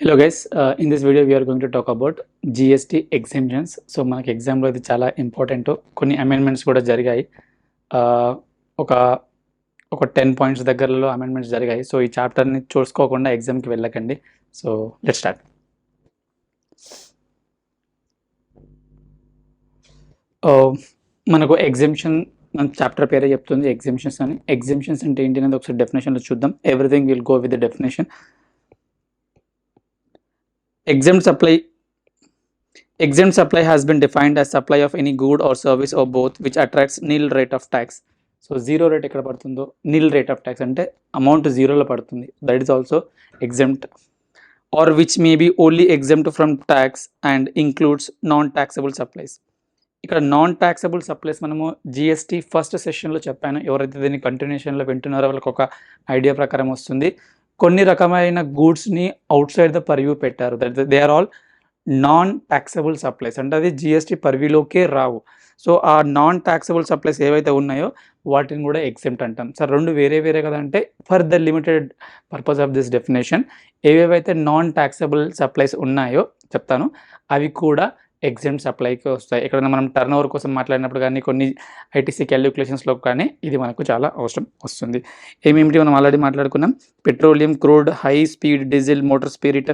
Hello guys, in this video we are going to talk about GST exemptions. So మనకి ఎగ్జామ్లో ఇది చాలా important. కొన్ని అమెండ్మెంట్స్ కూడా జరిగాయి. ఒక ఒక 10 పాయింట్స్ దగ్గరలో అమెండ్మెంట్స్ జరిగాయి. సో ఈ చాప్టర్ని చూసుకోకుండా ఎగ్జామ్కి వెళ్ళకండి. So let start. మనకు ఎగ్జామ్షన్ మన చాప్టర్ పేరే చెప్తుంది ఎగ్జామ్షన్స్ అని. ఎగ్జామ్షన్స్ అంటే ఏంటి అనేది ఒకసారి డెఫినేషన్లో చూద్దాం. Everything will go with the definition. Exempt supply has been defined as supply of any good or service or both which attracts nil rate of tax. So zero rate ekkada padutundo, nil rate of tax ante amount zero lo padutundi, that is also exempt. Or which may be only exempt from tax and includes non taxable supplies. ఇక్కడ non taxable supplies మనము GST first సెషన్లో చెప్పాను. ఎవరైతే దీన్ని కంటిన్యూషన్లో వింటున్నారో వాళ్ళకి ఒక idea ప్రకారం వస్తుంది. కొన్ని రకమైన గూడ్స్ని అవుట్ సైడ్ ద పర్వ్యూ పెట్టారు. They are all non taxable supplies, అంటే అది జిఎస్టీ పర్వ్యూలోకే రావు. సో ఆ నాన్ ట్యాక్సబుల్ సప్లైస్ ఏవైతే ఉన్నాయో వాటిని కూడా ఎగ్జెంప్ట్ అంటాం. సార్ రెండు వేరే వేరే కదా అంటే, for the limited purpose of this definition ఏవేవైతే నాన్ ట్యాక్సబుల్ సప్లైస్ ఉన్నాయో చెప్తాను, అవి కూడా ఎగ్జెంప్ట్ సప్లైకి వస్తాయి. ఎక్కడైనా మనం టర్న్ ఓవర్ కోసం మాట్లాడినప్పుడు కానీ కొన్ని ఐటీసీ క్యాలిక్యులేషన్స్లో కానీ ఇది మనకు చాలా అవసరం వస్తుంది. ఏమేమిటి మనం ఆల్రెడీ మాట్లాడుకున్నాం. Petroleum, crude, high speed diesel, motor spirit,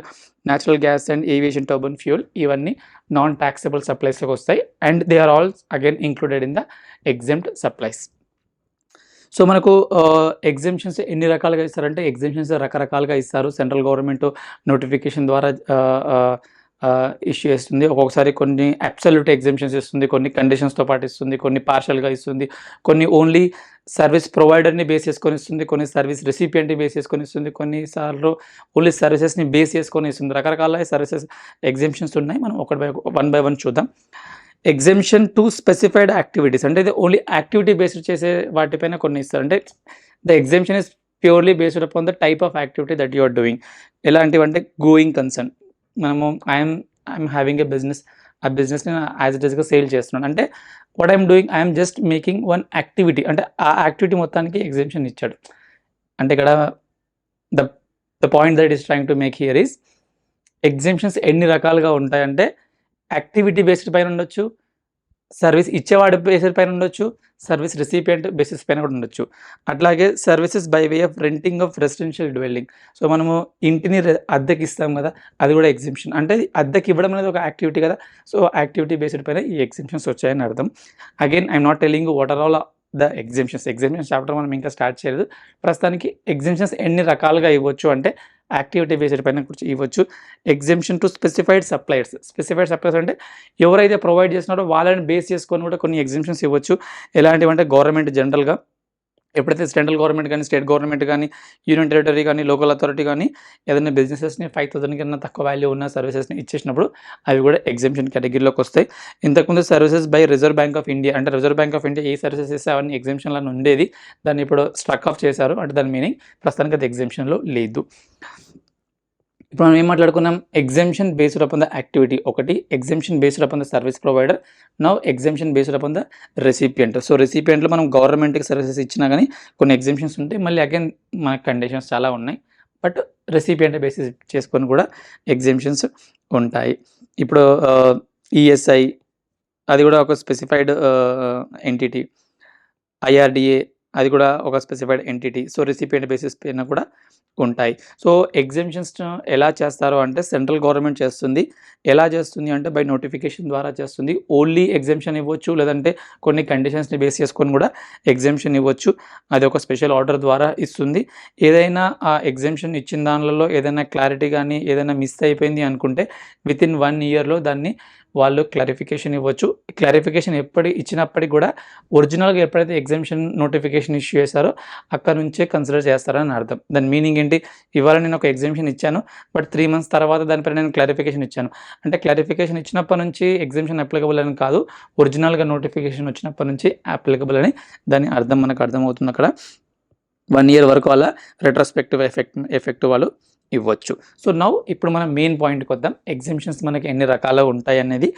natural gas and aviation turbine fuel, ఇవన్నీ నాన్ ట్యాక్సబుల్ సప్లైస్లోకి వస్తాయి. And they are all again included in the exempt supplies. So మనకు ఎగ్జెంప్షన్స్ ఎన్ని రకాలుగా ఇస్తారంటే, ఎగ్జెంప్షన్స్ రకరకాలుగా ఇస్తారు. సెంట్రల్ గవర్నమెంట్ నోటిఫికేషన్ ద్వారా ఇష్యూ చేస్తుంది. ఒక్కొక్కసారి కొన్ని అబ్సల్యూట్ ఎగ్జెంప్షన్స్ ఇస్తుంది, కొన్ని కండిషన్స్తో పాటు ఇస్తుంది, కొన్ని పార్షల్గా ఇస్తుంది, కొన్ని ఓన్లీ సర్వీస్ ప్రొవైడర్ని బేస్ చేసుకొని ఇస్తుంది, కొన్ని సర్వీస్ రెసిపియంట్ని బేస్ చేసుకొని ఇస్తుంది, కొన్నిసార్లు ఓన్లీ సర్వీసెస్ని బేస్ చేసుకొని ఇస్తుంది. రకరకాల సర్వీసెస్ ఎగ్జెంప్షన్స్ ఉన్నాయి. మనం వన్ బై వన్ చూద్దాం. ఎగ్జెంప్షన్ టు స్పెసిఫైడ్ యాక్టివిటీస్, అంటే ఇది ఓన్లీ యాక్టివిటీ బేస్డ్ చేసే వాటిపైన కొన్ని ఇస్తారు. అంటే the exemption is purely based upon the type of activity that you are doing. ఎలాంటివంటే గోయింగ్ కన్సర్న్, మనము ఐఎమ్ హ్యావింగ్ ఏ బిజినెస్, ఆ బిజినెస్ని యాజ్ ఇట్ ఈస్గా సేల్ చేస్తున్నాను అంటే what I'm doing, I'm just making one activity, అంటే ఆ activity మొత్తానికి ఎగ్జెంప్షన్ ఇచ్చాడు. అంటే ఇక్కడ the point that is trying to make here is, exemptions ఎన్ని రకాలుగా ఉంటాయంటే యాక్టివిటీ బేస్డ్ పైన ఉండొచ్చు, సర్వీస్ ఇచ్చేవాడి బేసిస్ పైన ఉండొచ్చు, సర్వీస్ రెసిపియంట్ బేసిస్ పైన కూడా ఉండొచ్చు. అట్లాగే services by way of renting of residential dwelling. So మనము ఇంటిని అద్దెకి ఇస్తాం కదా, అది కూడా ఎగ్జెంప్షన్. అంటే అద్దెకి ఇవ్వడం అనేది ఒక యాక్టివిటీ కదా. సో యాక్టివిటీ బేస్డ్ పైన ఈ ఎగ్జెంప్షన్స్ వచ్చాయని అర్థం. Again I'm not telling what are all the exemptions chapter మనం ఇంకా స్టార్ట్ చేయలేదు. ప్రస్తుతానికి ఎగ్జెంప్షన్స్ ఎన్ని రకాలుగా ఇవ్వచ్చు అంటే యాక్టివిటీ బేస్డ్ పైన ఇవ్వచ్చు. Exemption to specified suppliers. Specified suppliers అంటే ఎవరైతే ప్రొవైడ్ చేస్తున్నారో వాళ్ళని బేస్ చేసుకొని కూడా కొన్ని ఎగ్జెంప్షన్స్ ఇవ్వచ్చు. ఎలాంటివంటే గవర్నమెంట్ జనరల్గా ఎప్పుడైతే సెంట్రల్ గవర్నమెంట్ కానీ, స్టేట్ గవర్నమెంట్ కానీ, యూనియన్ టెరిటరీ కానీ, లోకల్ అథారిటీ కానీ ఏదైనా బిజినెసెస్ని 5,000 కన్నా తక్కువ వాల్యూ ఉన్న సర్వీసెస్ని ఇచ్చేసినప్పుడు అవి కూడా ఎగ్జెంప్షన్ కేటగిరీలోకి వస్తాయి. ఇంతకుముందు services by Reserve Bank of India, అంటే రిజర్వ్ బ్యాంక్ ఆఫ్ ఇండియా ఏ సర్వీసెస్ ఇస్తే అవన్నీ ఎగ్జెంప్షన్లను ఉండేది, దాన్ని ఇప్పుడు స్ట్రక్ ఆఫ్ చేశారు. అంటే దాని మీనింగ్ ప్రస్తుతానికి అది ఎగ్జెంప్షన్లో లేదు. ఇప్పుడు మనం ఏం మాట్లాడుకున్నాం, exemption based upon the activity ఒకటి, exemption based upon the service provider, now exemption based upon the recipient. So రెసిపియంట్లో మనం గవర్నమెంట్కి సర్వీసెస్ ఇచ్చినా కానీ కొన్ని ఎగ్జెంప్షన్స్ ఉంటాయి. మళ్ళీ అగైన్ మన కండిషన్స్ చాలా ఉన్నాయి, బట్ రెసిపియంట్ బేసిస్ చేసుకొని కూడా ఎగ్జెంప్షన్స్ ఉంటాయి. ఇప్పుడు ఈఎస్ఐ అది కూడా ఒక స్పెసిఫైడ్ ఎంటిటీ, ఐఆర్డిఏ అది కూడా ఒక specified entity. So recipient basis పైన కూడా ఉంటాయి. సో ఎగ్జెంప్షన్స్ ఎలా చేస్తారో అంటే సెంట్రల్ గవర్నమెంట్ చేస్తుంది. ఎలా చేస్తుంది అంటే బై నోటిఫికేషన్ ద్వారా చేస్తుంది. ఓన్లీ ఎగ్జెంప్షన్ ఇవ్వచ్చు, లేదంటే కొన్ని కండిషన్స్ని బేస్ చేసుకొని కూడా ఎగ్జెంప్షన్ ఇవ్వచ్చు. అది ఒక స్పెషల్ ఆర్డర్ ద్వారా ఇస్తుంది. ఏదైనా ఆ ఎగ్జెంప్షన్ ఇచ్చిన దానిలో ఏదైనా క్లారిటీ కానీ ఏదైనా మిస్ అయిపోయింది అనుకుంటే వితిన్ 1 ఇయర్లో దాన్ని వాళ్ళు క్లారిఫికేషన్ ఇవ్వచ్చు. క్లారిఫికేషన్ ఎప్పుడు ఇచ్చినప్పటికీ కూడా ఒరిజినల్గా ఎప్పుడైతే ఎగ్జెంప్షన్ నోటిఫికేషన్ ఇష్యూ చేశారో అక్కడ నుంచే కన్సిడర్ చేస్తారని అర్థం. దాని మీనింగ్ ఏంటి, ఇవాళ నేను ఒక ఎగ్జెంప్షన్ ఇచ్చాను, బట్ 3 months తర్వాత దానిపై నేను క్లారిఫికేషన్ ఇచ్చాను అంటే క్లారిఫికేషన్ ఇచ్చినప్పటి నుంచి ఎగ్జెంప్షన్ అప్లికబుల్ అని కాదు, ఒరిజినల్గా నోటిఫికేషన్ వచ్చినప్పటి నుంచి అప్లికబుల్ అని దాని అర్థం మనకు అర్థమవుతుంది. అక్కడ 1 year వరకు వాళ్ళ రెట్రోస్పెక్టివ్ ఎఫెక్ట్ వాళ్ళు ఇవ్వచ్చు. సో నౌ ఇప్పుడు మనం మెయిన్ పాయింట్కి వద్దాం. ఎగ్జెంప్షన్స్ మనకి ఎన్ని రకాలు ఉంటాయి అనేది.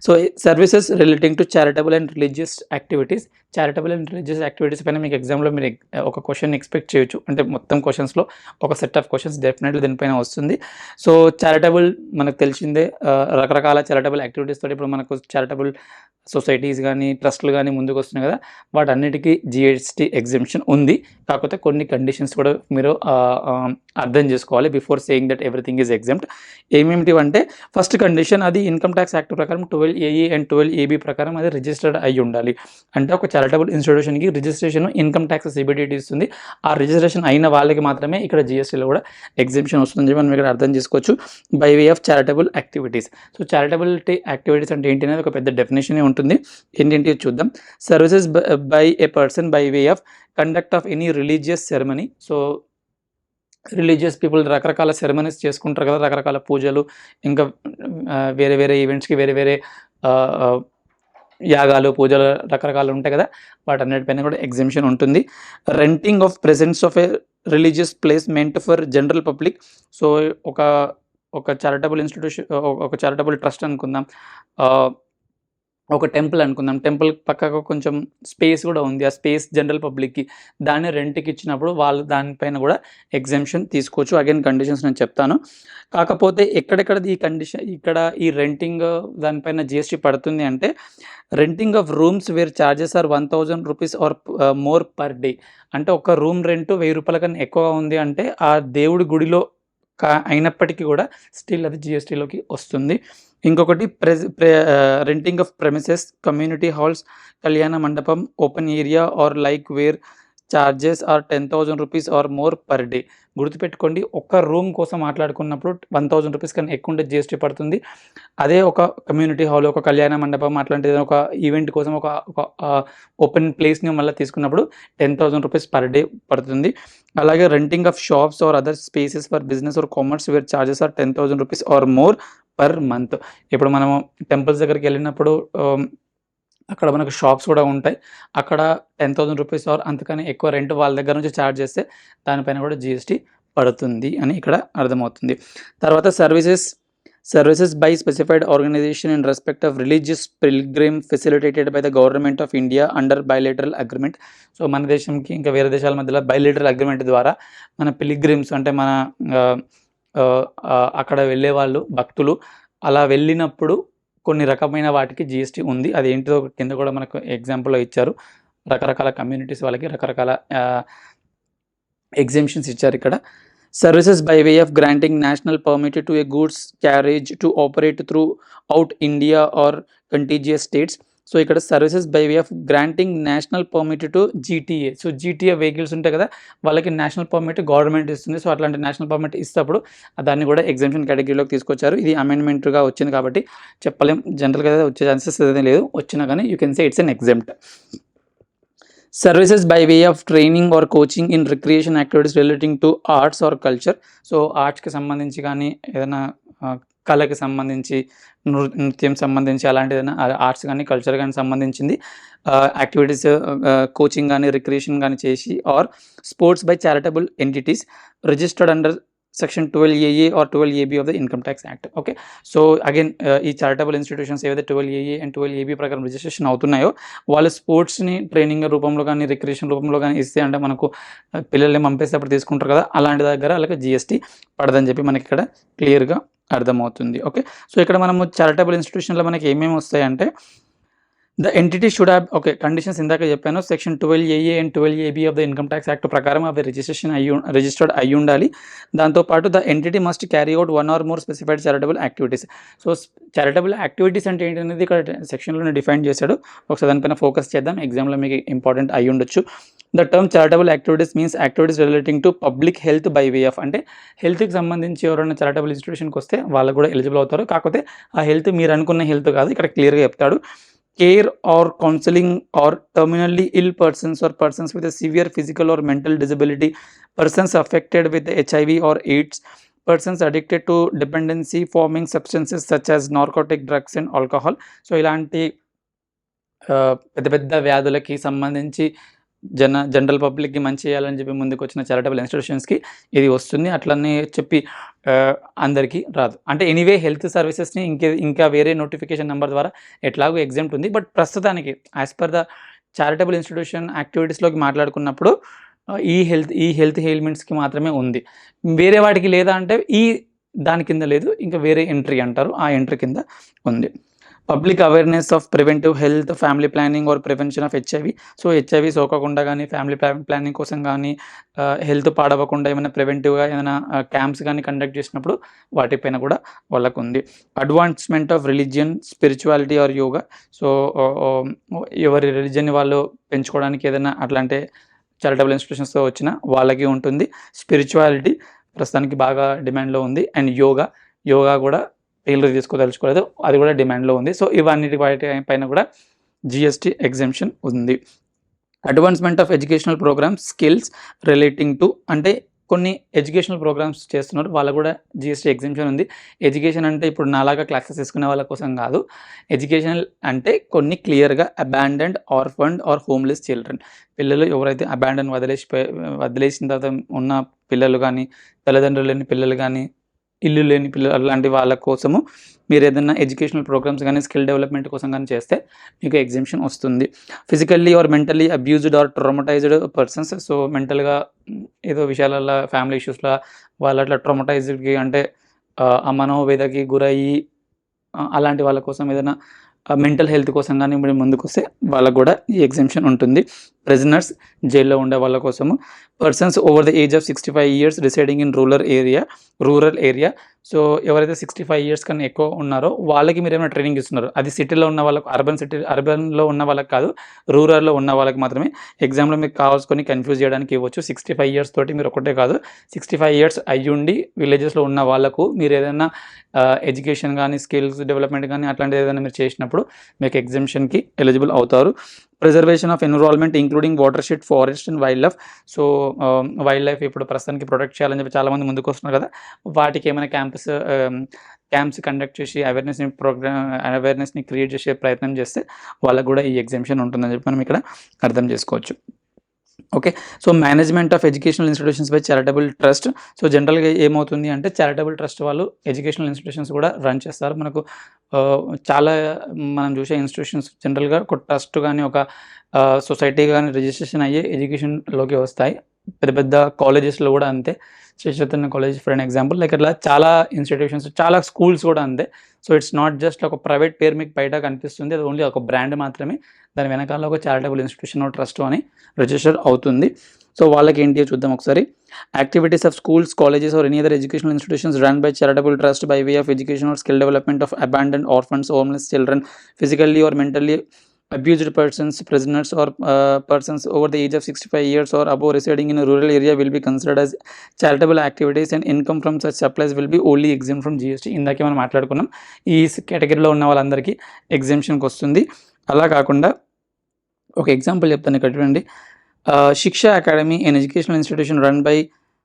So services relating to charitable and religious activities. Charitable and religious activities పైన మీకు ఎగ్జామ్లో మీరు ఒక క్వశ్చన్ ఎక్స్పెక్ట్ చేయొచ్చు. అంటే మొత్తం క్వశ్చన్స్లో ఒక సెట్ ఆఫ్ క్వశ్చన్స్ డెఫినెట్లీ దీనిపైన వస్తుంది. సో చారిటబుల్ మనకు తెలిసిందే, రకరకాల చారిటబుల్ యాక్టివిటీస్ తోటి ఇప్పుడు మనకు చారిటబుల్ సొసైటీస్ కానీ ట్రస్ట్లు కానీ ముందుకు వస్తున్నాయి కదా, వాటన్నిటికీ జిఎస్టీ ఎగ్జెంప్షన్ ఉంది. కాకపోతే కొన్ని కండిషన్స్ కూడా మీరు అర్థం చేసుకోవాలి before saying that everything is exempt. ఏమేమిటి అంటే ఫస్ట్ కండిషన్, అది ఇన్కమ్ ట్యాక్స్ యాక్ట్ ప్రకారం 12AE అండ్ 12AB ప్రకారం అది రిజిస్టర్డ్ అయి ఉండాలి. అంటే ఒక చారిటబుల్ ఇన్స్టిట్యూషన్కి రిజిస్ట్రేషన్ ఇన్కమ్ ట్యాక్స్ సిబిడిటీ ఇస్తుంది. ఆ రిజిస్ట్రేషన్ అయిన వాళ్ళకి మాత్రమే ఇక్కడ జిఎస్టీలో కూడా ఎగ్జెంప్షన్ వస్తుందని మనం ఇక్కడ అర్థం చేసుకోవచ్చు. By way of charitable activities. So charitability activities అంటే ఏంటి అనేది ఒక పెద్ద డెఫినేషన్ ఉంటుంది. ఏంటంటే చూద్దాం. Services by a person by way of conduct of any religious ceremony. So religious people రకరకాల సెరమనీస్ చేసుకుంటారు కదా, రకరకాల పూజలు, ఇంకా వేరే వేరే ఈవెంట్స్కి వేరే వేరే యాగాలు పూజలు రకరకాలు ఉంటాయి కదా, వాటన్నిటిపైన కూడా ఎగ్జెంప్షన్ ఉంటుంది. Renting of presence of A religious place meant for general public. So ఒక చారిటబుల్ ఇన్స్టిట్యూషన్, ఒక చారిటబుల్ ట్రస్ట్ అనుకుందాం, ఒక టెంపుల్ అనుకుందాం, టెంపుల్ పక్కకు కొంచెం స్పేస్ కూడా ఉంది, ఆ స్పేస్ జనరల్ పబ్లిక్కి, దాన్ని రెంట్కి ఇచ్చినప్పుడు వాళ్ళు దానిపైన కూడా ఎగ్జెంప్షన్ తీసుకోవచ్చు. అగైన్ కండిషన్స్ నేను చెప్తాను. కాకపోతే ఎక్కడెక్కడ ఈ కండిషన్, ఇక్కడ ఈ రెంటింగ్ దానిపైన జిఎస్టీ పడుతుంది అంటే renting of rooms where charges are 1000 rupees or more per day. అంటే ఒక రూమ్ రెంట్ 1000 రూపాయల కన్నా ఎక్కువగా ఉంది అంటే ఆ దేవుడి గుడిలో అయినప్పటికీ కూడా స్టిల్ అది జిఎస్టీలోకి వస్తుంది. ఇంకొకటి renting of premises, community halls, kalyana mandapam, open area or like where charges are 10,000 rupees or more per day. గుర్తుపెట్టుకోండి, ఒక్క రూమ్ కోసం మాట్లాడుకున్నప్పుడు 1000 రూపీస్ కన్నా ఎక్కువ ఉంటే జిఎస్టీ పడుతుంది. అదే ఒక కమ్యూనిటీ హాల్, ఒక కళ్యాణ మండపం అట్లాంటిది ఒక ఈవెంట్ కోసం ఒక ఓపెన్ ప్లేస్ని మళ్ళీ తీసుకున్నప్పుడు 10,000 రూపీస్ పర్ డే పడుతుంది. అలాగే renting of shops or other spaces for business or commerce where charges are 10,000 rupees or more per month. ఇప్పుడు మనము టెంపుల్స్ దగ్గరికి వెళ్ళినప్పుడు అక్కడ మనకు షాప్స్ కూడా ఉంటాయి, అక్కడ 10,000 రూపీస్ ఆర్ అంతకని ఎక్కువ రెంట్ వాళ్ళ దగ్గర నుంచి ఛార్జ్ చేస్తే దానిపైన కూడా జిఎస్టీ పడుతుంది అని ఇక్కడ అర్థమవుతుంది. తర్వాత services by specified organisation in respect of religious pilgrim facilitated by the government of India under bilateral agreement. So మన దేశంకి ఇంకా వేరే దేశాల మధ్యలో బైలేటరల్ అగ్రిమెంట్ ద్వారా మన పిల్గ్రిమ్స్ అంటే మన అక్కడ వెళ్ళే వాళ్ళు భక్తులు అలా వెళ్ళినప్పుడు కొన్ని రకమైన వాటికి జిఎస్టీ ఉంది. అది ఏంటిదో కింద కూడా మనకు ఎగ్జాంపుల్లో ఇచ్చారు. రకరకాల కమ్యూనిటీస్ వాళ్ళకి రకరకాల ఎగ్జెంప్షన్స్ ఇచ్చారు ఇక్కడ. Services by way of granting national permit to a goods carriage to operate throughout India or contiguous states. So ఇక్కడ services by way of granting national permit to GTA. So GTA vehicles ఉంటాయి కదా, వాళ్ళకి national permit government ఇస్తుంది. So అట్లాంటి national permit ఇస్తేప్పుడు దాన్ని కూడా exemption కేటగిరీలోకి తీసుకొచ్చారు. ఇది అమెండ్మెంట్గా వచ్చింది కాబట్టి చెప్పలేం, జనరల్గా వచ్చే ఛాన్సెస్ ఏదైనా లేదు, వచ్చినా కానీ you can say it's an exempt. Services by way of training or coaching in recreation activities relating to arts or culture. So ఆర్ట్స్కి సంబంధించి కానీ ఏదైనా కళకి సంబంధించి నృత్యం సంబంధించి అలాంటి ఏదైనా ఆర్ట్స్ కానీ కల్చర్ కానీ సంబంధించింది యాక్టివిటీస్ కోచింగ్ కానీ రిక్రియేషన్ కానీ చేసి or sports by charitable entities registered under section 12AA or 12AB of the income tax act. Okay, so again ఈ చారిటబుల్ ఇన్స్టిట్యూషన్స్ ఏవైతే 12AA అండ్ 12AB ప్రకారం రిజిస్ట్రేషన్ అవుతున్నాయో వాళ్ళు స్పోర్ట్స్ని ట్రైనింగ్ రూపంలో కానీ రిక్రియేషన్ రూపంలో కానీ ఇస్తే, అంటే మనకు పిల్లల్ని పంపేసేటప్పుడు తీసుకుంటారు కదా, అలాంటి దగ్గర వాళ్ళకి జిఎస్టీ పడదని చెప్పి మనకి ఇక్కడ క్లియర్గా అర్థమవుతుంది. ఓకే, సో ఇక్కడ మనము చారిటబుల్ ఇన్స్టిట్యూషన్లో మనకి ఏమేమి వస్తాయంటే the entity should have, okay conditions ఇందాక చెప్పాను, section 12AA and 12AB of the income tax act ప్రకారం అవి రిజిస్టర్డ్ అయ్యి ఉండాలి. దాంతోపాటు the entity must carry out 1 or more specified charitable activities. So charitable activities అంటే ఏంటనేది ఇక్కడ సెక్షన్లోనే డిఫైన్ చేశాడు. ఒకసారి దానిపైన ఫోకస్ చేద్దాం, ఎగ్జామ్లో మీకు ఇంపార్టెంట్ అయ్యి ఉండొచ్చు. The term charitable activities means activities relating to public health by way of, అంటే హెల్త్కి సంబంధించి ఎవరైనా చారిటబుల్ ఇన్స్టిట్యూషన్కి వస్తే వాళ్ళు కూడా ఎలిజిబుల్ అవుతారు. కాకపోతే ఆ హెల్త్ మీరు అనుకున్న హెల్త్ కాదు, ఇక్కడ క్లియర్గా చెప్తాడు. Care or counseling or terminally ill persons or persons with a severe physical or mental disability, persons affected with HIV or AIDS, persons addicted to dependency forming substances such as narcotic drugs and alcohol. So ఇలాంటి పెద్ద పెద్ద వ్యాధులకి సంబంధించి general పబ్లిక్కి మంచి చేయాలని చెప్పి ముందుకు వచ్చిన చారిటబుల్ ఇన్స్టిట్యూషన్స్కి ఇది వస్తుంది. అట్లనే చెప్పి అందరికీ రాదు. అంటే ఎనీవే హెల్త్ సర్వీసెస్ని ఇంకా వేరే నోటిఫికేషన్ నెంబర్ ద్వారా ఎట్లాగో ఎగ్జామ్ట్ ఉంది. బట్ ప్రస్తుతానికి as per the charitable institution యాక్టివిటీస్లోకి మాట్లాడుకున్నప్పుడు ఈ హెల్త్ ఎయిల్మెంట్స్కి మాత్రమే ఉంది. వేరే వాటికి లేదా అంటే దాని కింద లేదు, ఇంకా వేరే ఎంట్రీ అంటారు, ఆ ఎంట్రీ కింద ఉంది. Public awareness of preventive health, family planning are prevention of HIV. So HIV సోకకుండా కానీ, ఫ్యామిలీ ప్లానింగ్ కోసం కానీ, హెల్త్ పాడవకుండా ఏమైనా ప్రివెంటివ్గా ఏమైనా క్యాంప్స్ కానీ కండక్ట్ చేసినప్పుడు వాటిపైన కూడా వాళ్ళకు ఉంది. Advancement of religion, spirituality or yoga. So ఎవరి రిలీజియన్ని వాళ్ళు పెంచుకోవడానికి ఏదైనా అట్లాంటి చారిటబుల్ ఇన్స్టిట్యూషన్స్తో వచ్చిన వాళ్ళకి ఉంటుంది. స్పిరిచువాలిటీ ప్రస్తుతానికి బాగా డిమాండ్లో ఉంది. అండ్ యోగా కూడా టైలర్ తీసుకోదలుచుకోలేదు, అది కూడా డిమాండ్లో ఉంది. సో ఇవన్నిటి వాటి పైన కూడా GST ఎగ్జెంప్షన్ ఉంది. Advancement of educational programmes, skills relating to, అంటే కొన్ని ఎడ్యుకేషనల్ ప్రోగ్రామ్స్ చేస్తున్నారు, వాళ్ళకు కూడా GST ఎగ్జెంప్షన్ ఉంది. ఎడ్యుకేషన్ అంటే ఇప్పుడు నాలాగా క్లాసెస్ తీసుకునే వాళ్ళ కోసం కాదు. ఎడ్యుకేషనల్ అంటే కొన్ని క్లియర్గా abandoned, orphaned or homeless children, పిల్లలు ఎవరైతే అబాండన్ వదిలేసిన తర్వాత ఉన్న పిల్లలు కానీ, తల్లిదండ్రులు లేని పిల్లలు కానీ, ఇల్లు లేని పిల్లలు, అలాంటి వాళ్ళ కోసము మీరు ఏదైనా ఎడ్యుకేషనల్ ప్రోగ్రామ్స్ కానీ, స్కిల్ డెవలప్మెంట్ కోసం కానీ చేస్తే మీకు ఎగ్జెంప్షన్ వస్తుంది. Physically or mentally abused or traumatised persons. So మెంటల్గా ఏదో విషయాలలో, ఫ్యామిలీ ఇష్యూస్లో వాళ్ళు అట్లా ట్రామటైజ్డ్కి అంటే ఆ మనోవేదకి గురయ్యి అలాంటి వాళ్ళ కోసం ఏదైనా మెంటల్ హెల్త్ కోసం కానీ ఇప్పుడు ముందుకు వస్తే వాళ్ళకు కూడా ఈ ఎగ్జెంప్షన్ ఉంటుంది. ప్రిజనర్స్, జైల్లో ఉండే వాళ్ళ కోసము. Persons over the age of 65 years residing in rural area. So ఎవరైతే 65 years కన్నా ఎక్కువ ఉన్నారో వాళ్ళకి మీరు ఏమైనా ట్రైనింగ్ ఇస్తున్నారు, అది సిటీలో ఉన్న వాళ్ళకు, అర్బన్లో ఉన్న వాళ్ళకి కాదు, రూరల్లో ఉన్న వాళ్ళకి మాత్రమే. ఎగ్జామ్లో మీకు కావాల్సుకొని కన్ఫ్యూజ్ చేయడానికి ఇవ్వచ్చు. 65 years తోటి మీరు ఒకటే కాదు, 65 years అయ్యుండి విలేజెస్లో ఉన్న వాళ్ళకు మీరు ఏదైనా ఎడ్యుకేషన్ కానీ, స్కిల్స్ డెవలప్మెంట్ కానీ అట్లాంటిది ఏదైనా మీరు చేసినప్పుడు మీకు ఎగ్జెంప్షన్కి ఎలిజిబుల్ అవుతారు. Preservation of environment including water shed, forest and wild life. So wild life ఇప్పుడు ప్రస్తుతానికి ప్రొటెక్ట్ చేయాలని చెప్పి చాలామంది ముందుకు వస్తున్నారు కదా, వాటికి ఏమైనా క్యాంప్స్ కండక్ట్ చేసి అవేర్నెస్ని క్రియేట్ చేసే ప్రయత్నం చేస్తే వాళ్ళకు కూడా ఈ ఎగ్జెంప్షన్ ఉంటుందని చెప్పి మనం ఇక్కడ అర్థం చేసుకోవచ్చు. Okay, so management of educational institutions by charitable trust. So జనరల్గా ఏమవుతుంది అంటే చారిటబుల్ ట్రస్ట్ వాళ్ళు ఎడ్యుకేషనల్ ఇన్స్టిట్యూషన్స్ కూడా రన్ చేస్తారు. మనకు చాలా మనం చూసే ఇన్స్టిట్యూషన్స్ జనరల్గా ఒక ట్రస్ట్ కానీ, ఒక సొసైటీ కానీ రిజిస్ట్రేషన్ అయ్యే ఎడ్యుకేషన్లోకి వస్తాయి. పెద్ద పెద్ద కాలేజెస్లో కూడా అంతే. Sri Chaitanya college for an example, like అట్లా చాలా ఇన్స్టిట్యూషన్స్, చాలా స్కూల్స్ కూడా అంతే. సో ఇట్స్ నాట్ జస్ట్ ఒక ప్రైవేట్ పేరు మీకు బయట కనిపిస్తుంది, అది ఓన్లీ ఒక బ్రాండ్ మాత్రమే. దాని వెనకాల ఒక చారిటబుల్ ఇన్స్టిట్యూషన్ ట్రస్ట్ అని రిజిస్టర్ అవుతుంది. సో వాళ్ళకి ఏంటి చూద్దాం ఒకసారి. Activities of schools, colleges or any other educational institutions run by charitable trust by way of education or skill development of abandoned, orphans, homeless children, physically or mentally abused persons, prisoners or persons over the age of 65 years or above residing in a rural area will be considered as charitable activities, and income from such supplies will be only exempt from GST. ఇందాకే మనం మాట్లాడుకున్నాం, ఈ కేటగిరీలో ఉన్న వాళ్ళందరికీ ఎగ్జెంప్షన్కి వస్తుంది. అలా కాకుండా ఒక ఎగ్జాంపుల్ చెప్తాను ఇక్కడ చూడండి. శిక్ష academy, an educational institution run by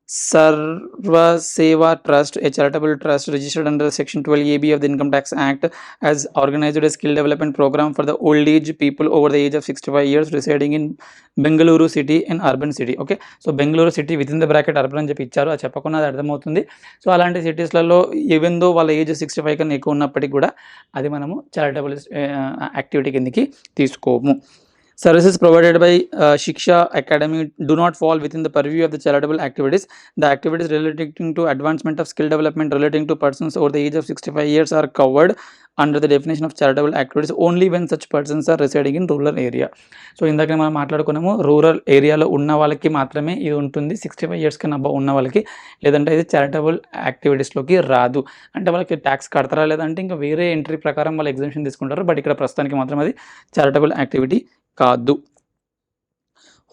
Sarva Seva Trust, a charitable trust registered under Section 12AB of the Income Tax Act, has organized a skill development program for the old age people over the age of 65 years residing in Bengaluru city and urban city. Okay, so Bengaluru city within the bracket urban అని చెప్పి ఇచ్చారు, అది చెప్పకుండా అది అర్థమవుతుంది. So అలాంటి సిటీస్లలో even though వాళ్ళ age 65 కన్నా ఎక్కువ ఉన్నప్పటికీ కూడా అది మనము చారిటబుల్ యాక్టివిటీ కిందకి తీసుకోము. Services provided by Shiksha Academy do not fall within the purview of the charitable activities. The activities relating to advancement of skill development relating to persons over the age of 65 years are covered under the definition of charitable activities only when such persons are residing in rural area. So ఇందాక మనం మాట్లాడుకున్నాము, rural ఏరియాలో ఉన్న వాళ్ళకి మాత్రమే ఇది ఉంటుంది, 65 years కన్నా అబ్బా ఉన్న వాళ్ళకి, లేదంటే ఇది చారిటబుల్ యాక్టివిటీస్లోకి రాదు. అంటే వాళ్ళకి ట్యాక్స్ కడతారా లేదంటే ఇంకా వేరే ఎంట్రీ ప్రకారం వాళ్ళు ఎగ్జామ్షన్ తీసుకుంటారు, బట్ ఇక్కడ ప్రస్తుతానికి మాత్రం అది చారిటబుల్ యాక్టివిటీ కాదు.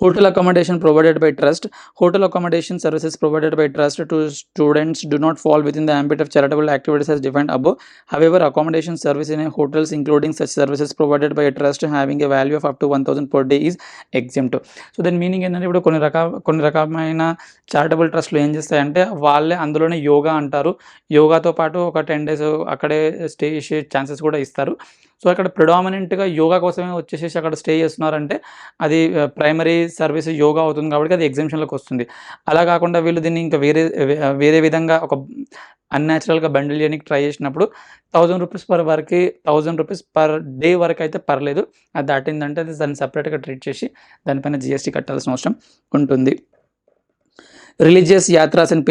Hotel accommodation provided by trust. Hotel accommodation services provided by trust to students do not fall within the ambit of charitable activities as defined above. However, accommodation service in hotels including such services provided by a trust having a value of up to 1000 per day is exempt. So then meaning ఏంటంటే ఇప్పుడు కొన్ని రకమైన charitable ట్రస్ట్లు ఏం చేస్తాయంటే వాళ్ళే అందులోనే యోగా అంటారు, యోగాతో పాటు ఒక 10 days అక్కడే స్టే చేసే ఛాన్సెస్ కూడా ఇస్తారు. సో అక్కడ ప్రిడామినెంట్గా యోగా కోసమే వచ్చేసేసి అక్కడ స్టే చేస్తున్నారంటే అది ప్రైమరీ సర్వీస్ యోగా అవుతుంది కాబట్టి అది ఎగ్జామ్షన్లోకి వస్తుంది. అలా కాకుండా వీళ్ళు దీన్ని ఇంకా వేరే విధంగా ఒక అన్‌న్యాచురల్‌గా బండిల్ చేయడానికి ట్రై చేసినప్పుడు రూ. 1000 వరకి రూ. 1000 పర్ డే వరకు అయితే పర్లేదు. అది దాటిందంటే అది దాన్ని సెపరేట్‌గా ట్రీట్ చేసి దానిపైన జీఎస్టీ కట్టాల్సిన అవసరం ఉంటుంది. Religious yatras and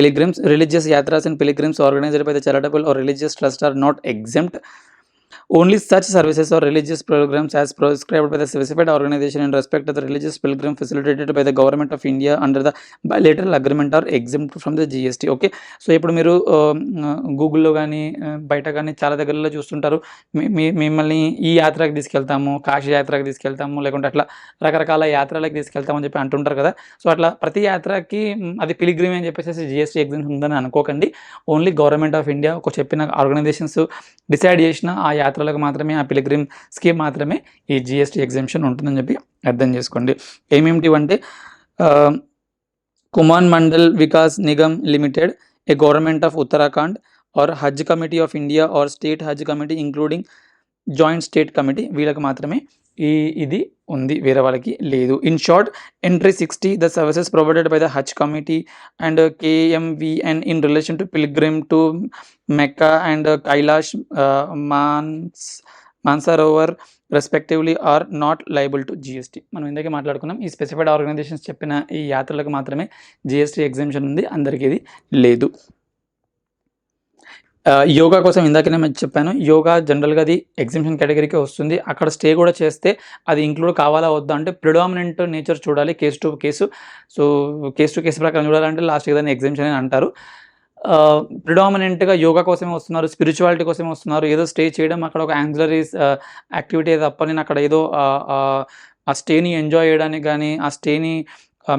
pilgrims organized by the charitable or religious trust are not exempt. Only such services or religious programs as prescribed by the specified organization in respect of the religious pilgrim facilitated by the government of India under the bilateral agreement are exempt from the GST. Okay, so ఇప్పుడు మీరు గూగుల్లో కానీ బయట కానీ చాలా దగ్గరలో చూస్తుంటారు, మిమ్మల్ని ఈ యాత్రకు తీసుకెళ్తాము, కాశీ యాత్రకు తీసుకెళ్తాము, లేకుంటే అట్లా రకరకాల యాత్రలకు తీసుకెళ్తామని చెప్పి అంటుంటారు కదా. సో అట్లా ప్రతి యాత్రకి అది పిలిగ్రిమ్ అని చెప్పేసి GST ఎగ్జామ్షన్ ఉందని అనుకోకండి. ఓన్లీ గవర్నమెంట్ ఆఫ్ ఇండియా ఒక చెప్పిన ఆర్గనైజేషన్స్ డిసైడ్ చేసిన ఆ యాత్రలకు మాత్రమే, ఆ పిలిగ్రిమ్ స్కీమ్ మాత్రమే ఈ GST ఎగ్జామ్షన్ ఉంటుందని చెప్పి అర్థం చేసుకోండి. ఏమేమిటివంటే Kumaon Mandal Vikas Nigam limited, a government of Uttarakhand or Haj committee of India or state Haj committee including joint state committee, వీళ్ళకి మాత్రమే ఇది ఉంది, వేరే వాళ్ళకి లేదు. In short, entry 60 the services provided by the Haj committee and KMVN in relation to pilgrim to Mecca and Kailash Mansarovar respectively are not liable to GST. మనం ఇందాకే మాట్లాడుకున్నాం, ఈ స్పెసిఫైడ్ ఆర్గనైజేషన్స్ చెప్పిన ఈ యాత్రలకు మాత్రమే GST ఎగ్జామ్షన్ ఉంది, అందరికీ ఇది లేదు. యోగా కోసం ఇందాకనే నేను చెప్పాను, యోగా జనరల్గా అది ఎగ్జామ్షన్ కేటగిరీకే వస్తుంది. అక్కడ స్టే కూడా చేస్తే అది ఇంక్లూడ్ కావాలా వద్దా అంటే ప్రిడామినెంట్ నేచర్ చూడాలి, case to case. So case to case ప్రకారం చూడాలంటే లాస్ట్కి ఏదైనా ఎగ్జామ్షన్ అని అంటారు. ప్రిడామినెంట్గా యోగా కోసమే వస్తున్నారు, స్పిరిచువాలిటీ కోసమే వస్తున్నారు, ఏదో స్టే చేయడం అక్కడ ఒక యాన్సిలరీస్ యాక్టివిటీ తప్ప నేను అక్కడ ఏదో ఆ స్టేని ఎంజాయ్ చేయడానికి కానీ, ఆ స్టేని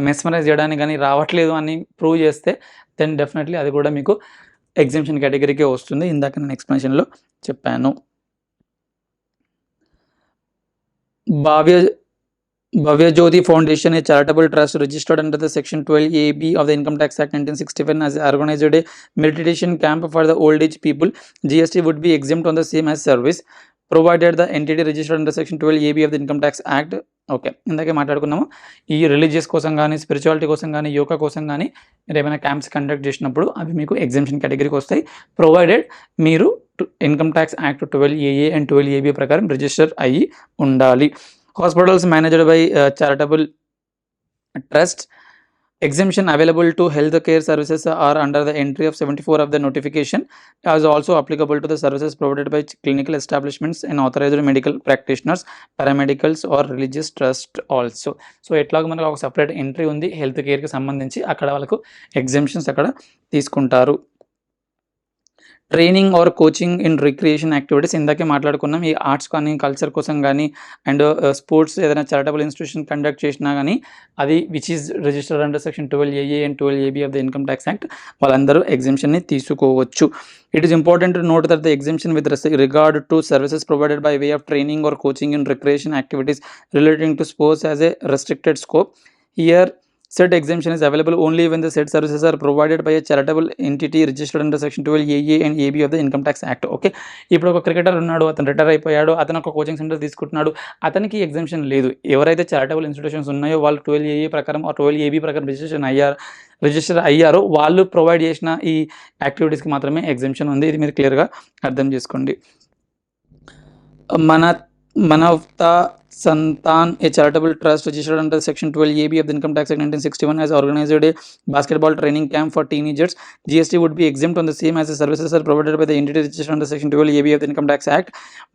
మెస్మరైజ్ చేయడానికి కానీ రావట్లేదు అని ప్రూవ్ చేస్తే దెన్ డెఫినెట్లీ అది కూడా మీకు ఎగ్జామ్షన్ కేటగిరీకే వస్తుంది. ఇందాక నేను ఎక్స్ప్లెనేషన్లో చెప్పాను. Bhavya Jyoti Foundation, a charitable trust registered under the Section 12AB of the Income Tax Act 1961, has organized a meditation camp for the old age people. GST would be exempt on the same as service, provided the entity registered under Section 12AB of the Income Tax Act. Okay, ఇందాకే మాట్లాడుకున్నాము, ఈ religious కోసం కానీ, spirituality కోసం కానీ, యోగా కోసం కానీ మీరు ఏమైనా క్యాంప్స్ కండక్ట్ చేసినప్పుడు అవి మీకు ఎగ్జామ్షన్ కేటగిరీకి వస్తాయి, ప్రొవైడెడ్ మీరు income tax act 12AA and 12AB ప్రకారం రిజిస్టర్ అయ్యి ఉండాలి. Hospitals managed by charitable trust, exemption available to health care services are under the entry of 74 of the notification, as also applicable to the services provided by clinical establishments and authorized medical practitioners, paramedicals or religious trust also. So ఎట్లాగో మనకు ఒక separate entry ఉంది health కేర్కి సంబంధించి, అక్కడ వాళ్ళకు exemptions అక్కడ తీసుకుంటారు. Training or coaching in recreation activities, ఇందాకే మాట్లాడుకున్నాం, ఈ ఆర్ట్స్ కానీ కల్చర్ కోసం కానీ అండ్ స్పోర్ట్స్ ఏదైనా చారిటబుల్ ఇన్స్టిట్యూషన్ కండక్ట్ చేసినా కానీ అది which is registered under Section 12AA and 12AB of the income tax act, వాళ్ళందరూ ఎగ్జామ్షన్ని తీసుకోవచ్చు. It is important to note that the exemption with regard to services provided by way of training or coaching in recreation activities relating to sports as A restricted scope. Here said exemption is available only when the said services are provided by a charitable entity registered under Section 12AA and AB of the Income Tax Act. Okay, ఇప్పుడు ఒక cricketer ఉన్నాడు, అతను retire అయిపోయాడు, అతను ఒక coaching centre తీసుకుంటున్నాడు, అతనికి exemption లేదు. ఎవరైతే చారిటబుల్ ఇన్స్టిట్యూషన్స్ ఉన్నాయో వాళ్ళు 12AA ప్రకారం ఆ 12AB ప్రకారం రిజిస్టర్ అయ్యారో వాళ్ళు ప్రొవైడ్ చేసిన ఈ యాక్టివిటీస్కి మాత్రమే ఎగ్జామ్షన్ ఉంది. ఇది మీరు క్లియర్గా అర్థం చేసుకోండి. Manavta Santan, a charitable trust registered under Section 12AB of the Income Tax Act 1961, has organized a basketball training camp for teenagers. GST would be exempt on the same as the services are provided by the entity registered under Section 12AB of the Income Tax Act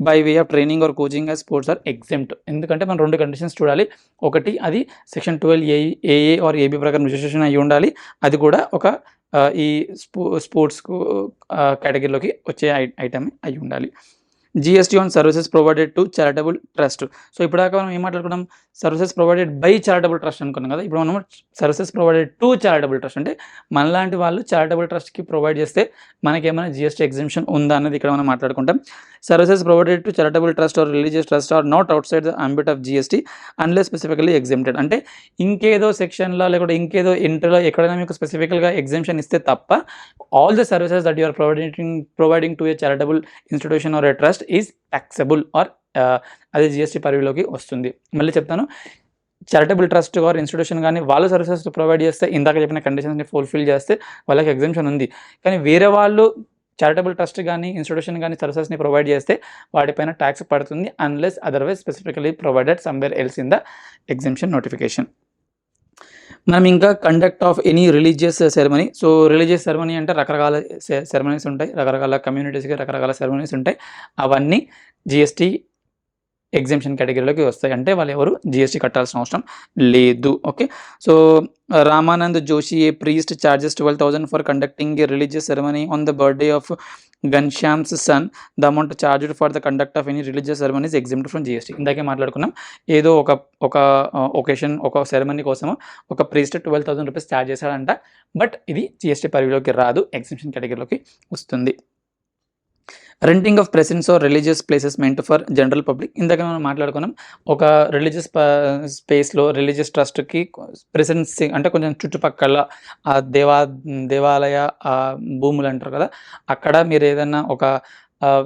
by way of training or coaching as sports are exempt. ఎందుకంటే మనం రెండు conditions చూడాలి, ఒకటి అది Section 12AA or AB ప్రకారం registration అయ్యి ఉండాలి, అది కూడా ఒక ఈ స్పోర్ట్స్ కేటగిరీలోకి వచ్చే ఐటమ్ అయి ఉండాలి. GST on services provided to charitable trust. So ఇప్పటిదాకా మనం ఏం మాట్లాడుకున్నాం, services provided by charitable trust అనుకున్నాం కదా. ఇప్పుడు మనం services provided to charitable trust అంటే మనలాంటి వాళ్ళు చారిటబుల్ ట్రస్ట్కి ప్రొవైడ్ చేస్తే మనకేమైనా GST ఎగ్జామ్షన్ ఉందా అన్నది ఇక్కడ మనం మాట్లాడుకుంటాం. Services provided to charitable trust or religious trust are not outside the ambit of GST unless specifically exempted. అంటే ఇంకేదో సెక్షన్లో లేకపోతే ఇంకేదో ఎంట్రీలో ఎక్కడైనా మీకు స్పెసిఫికల్గా ఎగ్జామ్షన్ ఇస్తే తప్ప all the services that you are providing to a charitable institution or a trust is taxable or అది జిఎస్టీ పరిధిలోకి వస్తుంది. మళ్ళీ చెప్తాను, చారిటబుల్ ట్రస్ట్ ఆర్ ఇన్స్టిట్యూషన్ కానీ వాళ్ళు సర్వీసెస్ ప్రొవైడ్ చేస్తే, ఇందాక చెప్పిన కండిషన్స్ని ఫుల్ఫిల్ చేస్తే వాళ్ళకి ఎగ్జామ్షన్ ఉంది. కానీ వేరే వాళ్ళు చారిటబుల్ ట్రస్ట్ కానీ ఇన్స్టిట్యూషన్ కానీ సర్వీసెస్ని ప్రొవైడ్ చేస్తే వాటిపైన ట్యాక్స్ పడుతుంది, unless otherwise specifically provided somewhere else in the exemption notification. మనం ఇంకా conduct of any religious ceremony. So religious ceremony అంటే రకరకాల సెరమనీస్ ఉంటాయి, రకరకాల కమ్యూనిటీస్కి రకరకాల సెరమనీస్ ఉంటాయి. అవన్నీ జిఎస్టీ ఎగ్జామ్షన్ కేటగిరీలోకి వస్తాయి. అంటే వాళ్ళు ఎవరు జిఎస్టీ కట్టాల్సిన అవసరం లేదు. Okay, so Ramanand Joshi a priest charges 12,000 for conducting a religious ceremony on the birthday of Ghanshyam's son. The amount charged for the conduct of any religious ceremonies exempted from GST. ఇందాకే మాట్లాడుకున్నాం, ఏదో ఒక ఒకేషన్, ఒక సెరమనీ కోసం ఒక ప్రీస్ట్ 12,000 రూపీస్ ఛార్జ్ చేశాడంట. But ఇది GST పరిధిలోకి రాదు, ఎగ్జామ్షన్ కేటగిరీలోకి వస్తుంది. Renting of precincts or religious places meant for general public. ఇందాక మనం మాట్లాడుకున్నాం, ఒక రిలీజియస్ స్పేస్లో రిలీజియస్ ట్రస్ట్కి ప్రెసెన్స్ అంటే కొంచెం చుట్టుపక్కల ఆ దేవాలయ భూములు అంటారు కదా, అక్కడ మీరు ఏదన్నా ఒక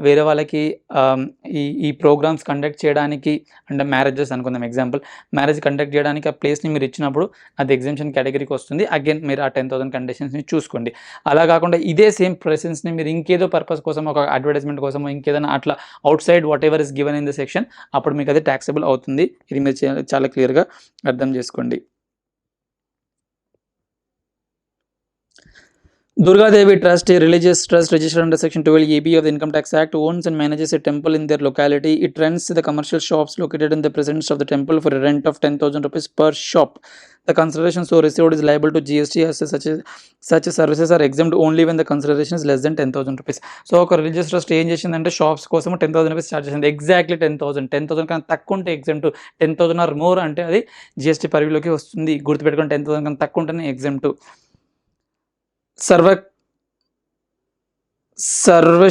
వేరే వాళ్ళకి ఈ ప్రోగ్రామ్స్ కండక్ట్ చేయడానికి, అంటే మ్యారేజెస్ అనుకుందాం ఎగ్జాంపుల్, మ్యారేజ్ కండక్ట్ చేయడానికి ఆ ప్లేస్ని మీరు ఇచ్చినప్పుడు అది ఎగ్జామ్షన్ కేటగిరీకి వస్తుంది. అగైన్ మీరు ఆ 10,000 కండిషన్స్ని చూసుకోండి. అలా కాకుండా ఇదే సేమ్ ప్రెసెన్స్ని మీరు ఇంకేదో పర్పస్ కోసం, ఒక అడ్వర్టైజ్మెంట్ కోసం, ఇంకేదైనా అట్లా out side what ever is given in the section, అప్పుడు మీకు అది ట్యాక్సబుల్ అవుతుంది. ఇది మీరు చాలా క్లియర్గా అర్థం చేసుకోండి. Durgadevi Trust, a religious trust registered under Section 12AB of the Income Tax Act, owns and manages a temple in their locality. It rents the commercial shops located in the presence of the temple for a rent of 10,000 rupees per shop. The consideration so received is liable to GST as such services are exempt only when the consideration is less than 10,000 rupees. So ఒక religious trust ఏం చేసిందంటే shops కోసం 10,000 rupees charge చేసింది. Exactly 10,000 కన్నా తక్కువ ఉంటే exempt, 10,000 are more అంటే అది జిఎస్టీ పరిధిలోకి వస్తుంది. గుర్తుపెట్టుకొని 10,000 కన్నా తక్కువ ఉంటేనే exempt. Sarva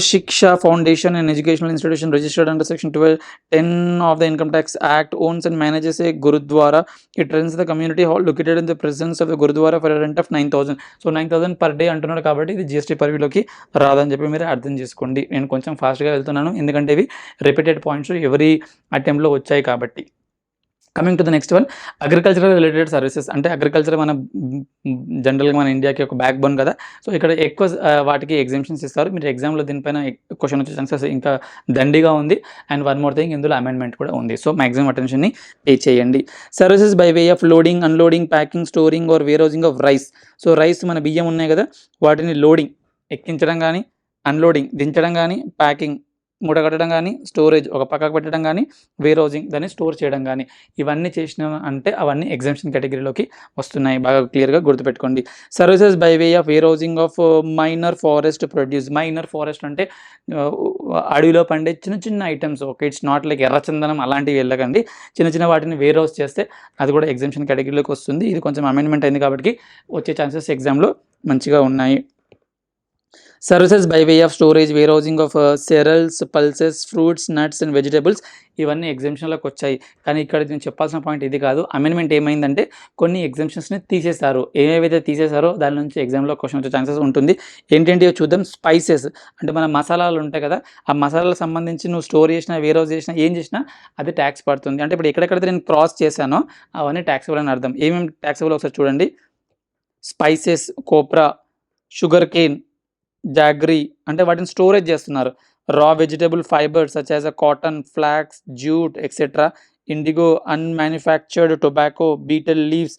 Shiksha Foundation, an educational institution registered under Section 12(10) of the Income Tax Act, owns and manages a Gurudwara. It runs the community hall located in the presence of the Gurudwara for a rent of 9,000. So 9,000 per day అంటున్నాడు కాబట్టి ఇది GST పరిధిలోకి రాదని చెప్పి మీరు అర్థం చేసుకోండి. నేను కొంచెం ఫాస్ట్గా వెళ్తున్నాను ఎందుకంటే ఇవి రిపీటెడ్ పాయింట్స్ ఎవరీ అటెంప్ట్లో వచ్చాయి కాబట్టి. Coming to the next one, agricultural related services. అంటే అగ్రికల్చర్ మన జనరల్గా మన ఇండియాకి ఒక బ్యాక్ బోన్ కదా, సో ఇక్కడ ఎక్కువ వాటికి ఎగ్జామ్షన్స్ ఇస్తారు. మీరు ఎగ్జామ్లో దీనిపైన క్వశ్చన్ వచ్చే ఛాన్సెస్ ఇంకా దండిగా ఉంది. అండ్ వన్ మోర్ థింగ్, ఇందులో అమెండ్మెంట్ కూడా ఉంది. సో మ్యాక్సిమం అటెన్షన్ని పే చేయండి. Services by way of loading, unloading, packing, storing or warehousing of rice. So rice మన బియ్యం ఉన్నాయి కదా, వాటిని లోడింగ్ ఎక్కించడం కానీ, అన్లోడింగ్ దించడం కానీ, ప్యాకింగ్ మూట కట్టడం కానీ, స్టోరేజ్ ఒక పక్కకు పెట్టడం కానీ, వేర్ హౌసింగ్ దాన్ని స్టోర్ చేయడం కానీ, ఇవన్నీ చేసిన అంటే అవన్నీ ఎగ్జామ్షన్ కేటగిరీలోకి వస్తున్నాయి. బాగా క్లియర్గా గుర్తుపెట్టుకోండి. Services by way of warehousing of minor forest produce. Minor forest అంటే అడవిలో పండే చిన్న చిన్న items. Okay, it's not like ఎర్రచందనం అలాంటివి వెళ్ళకండి. చిన్న చిన్న వాటిని వేర్ హౌస్ చేస్తే అది కూడా ఎగ్జామ్షన్ కేటగిరీలోకి వస్తుంది. ఇది కొంచెం అమెండ్మెంట్ అయింది కాబట్టి వచ్చే ఛాన్సెస్ ఎగ్జామ్లో మంచిగా ఉన్నాయి. Services by way of storage, warehousing of cereals, pulses, fruits, nuts and vegetables, ఇవన్నీ ఎగ్జామ్షన్లోకి వచ్చాయి. కానీ ఇక్కడ నేను చెప్పాల్సిన పాయింట్ ఇది కాదు. అమెండ్మెంట్ ఏమైందంటే కొన్ని ఎగ్జామ్షన్స్ని తీసేశారు. ఏవైతే తీసేశారో దాని నుంచి ఎగ్జామ్లో క్వశ్చన్ వచ్చే ఛాన్సెస్ ఉంటుంది. ఏంటంటే చూద్దాం. స్పైసెస్ అంటే మన మసాలాలు ఉంటాయి కదా, ఆ మసాలాలకు సంబంధించి నువ్వు స్టోర్ చేసినా, వేర్ హౌస్ చేసినా, ఏం చేసినా అది ట్యాక్స్ పడుతుంది. అంటే ఇప్పుడు ఎక్కడెక్కడైతే నేను క్రాస్ చేశానో అవన్నీ ట్యాక్సబుల్ అని అర్థం. ఏమేమి ట్యాక్సబుల్ ఒకసారి చూడండి. Spices, copra, sugar cane, jaggery అంటే వాటిని స్టోరేజ్ చేస్తున్నారు. Raw vegetable fibres such as cotton, flax, jute etcetera, indigo, unmanufactured tobacco, betel leaves,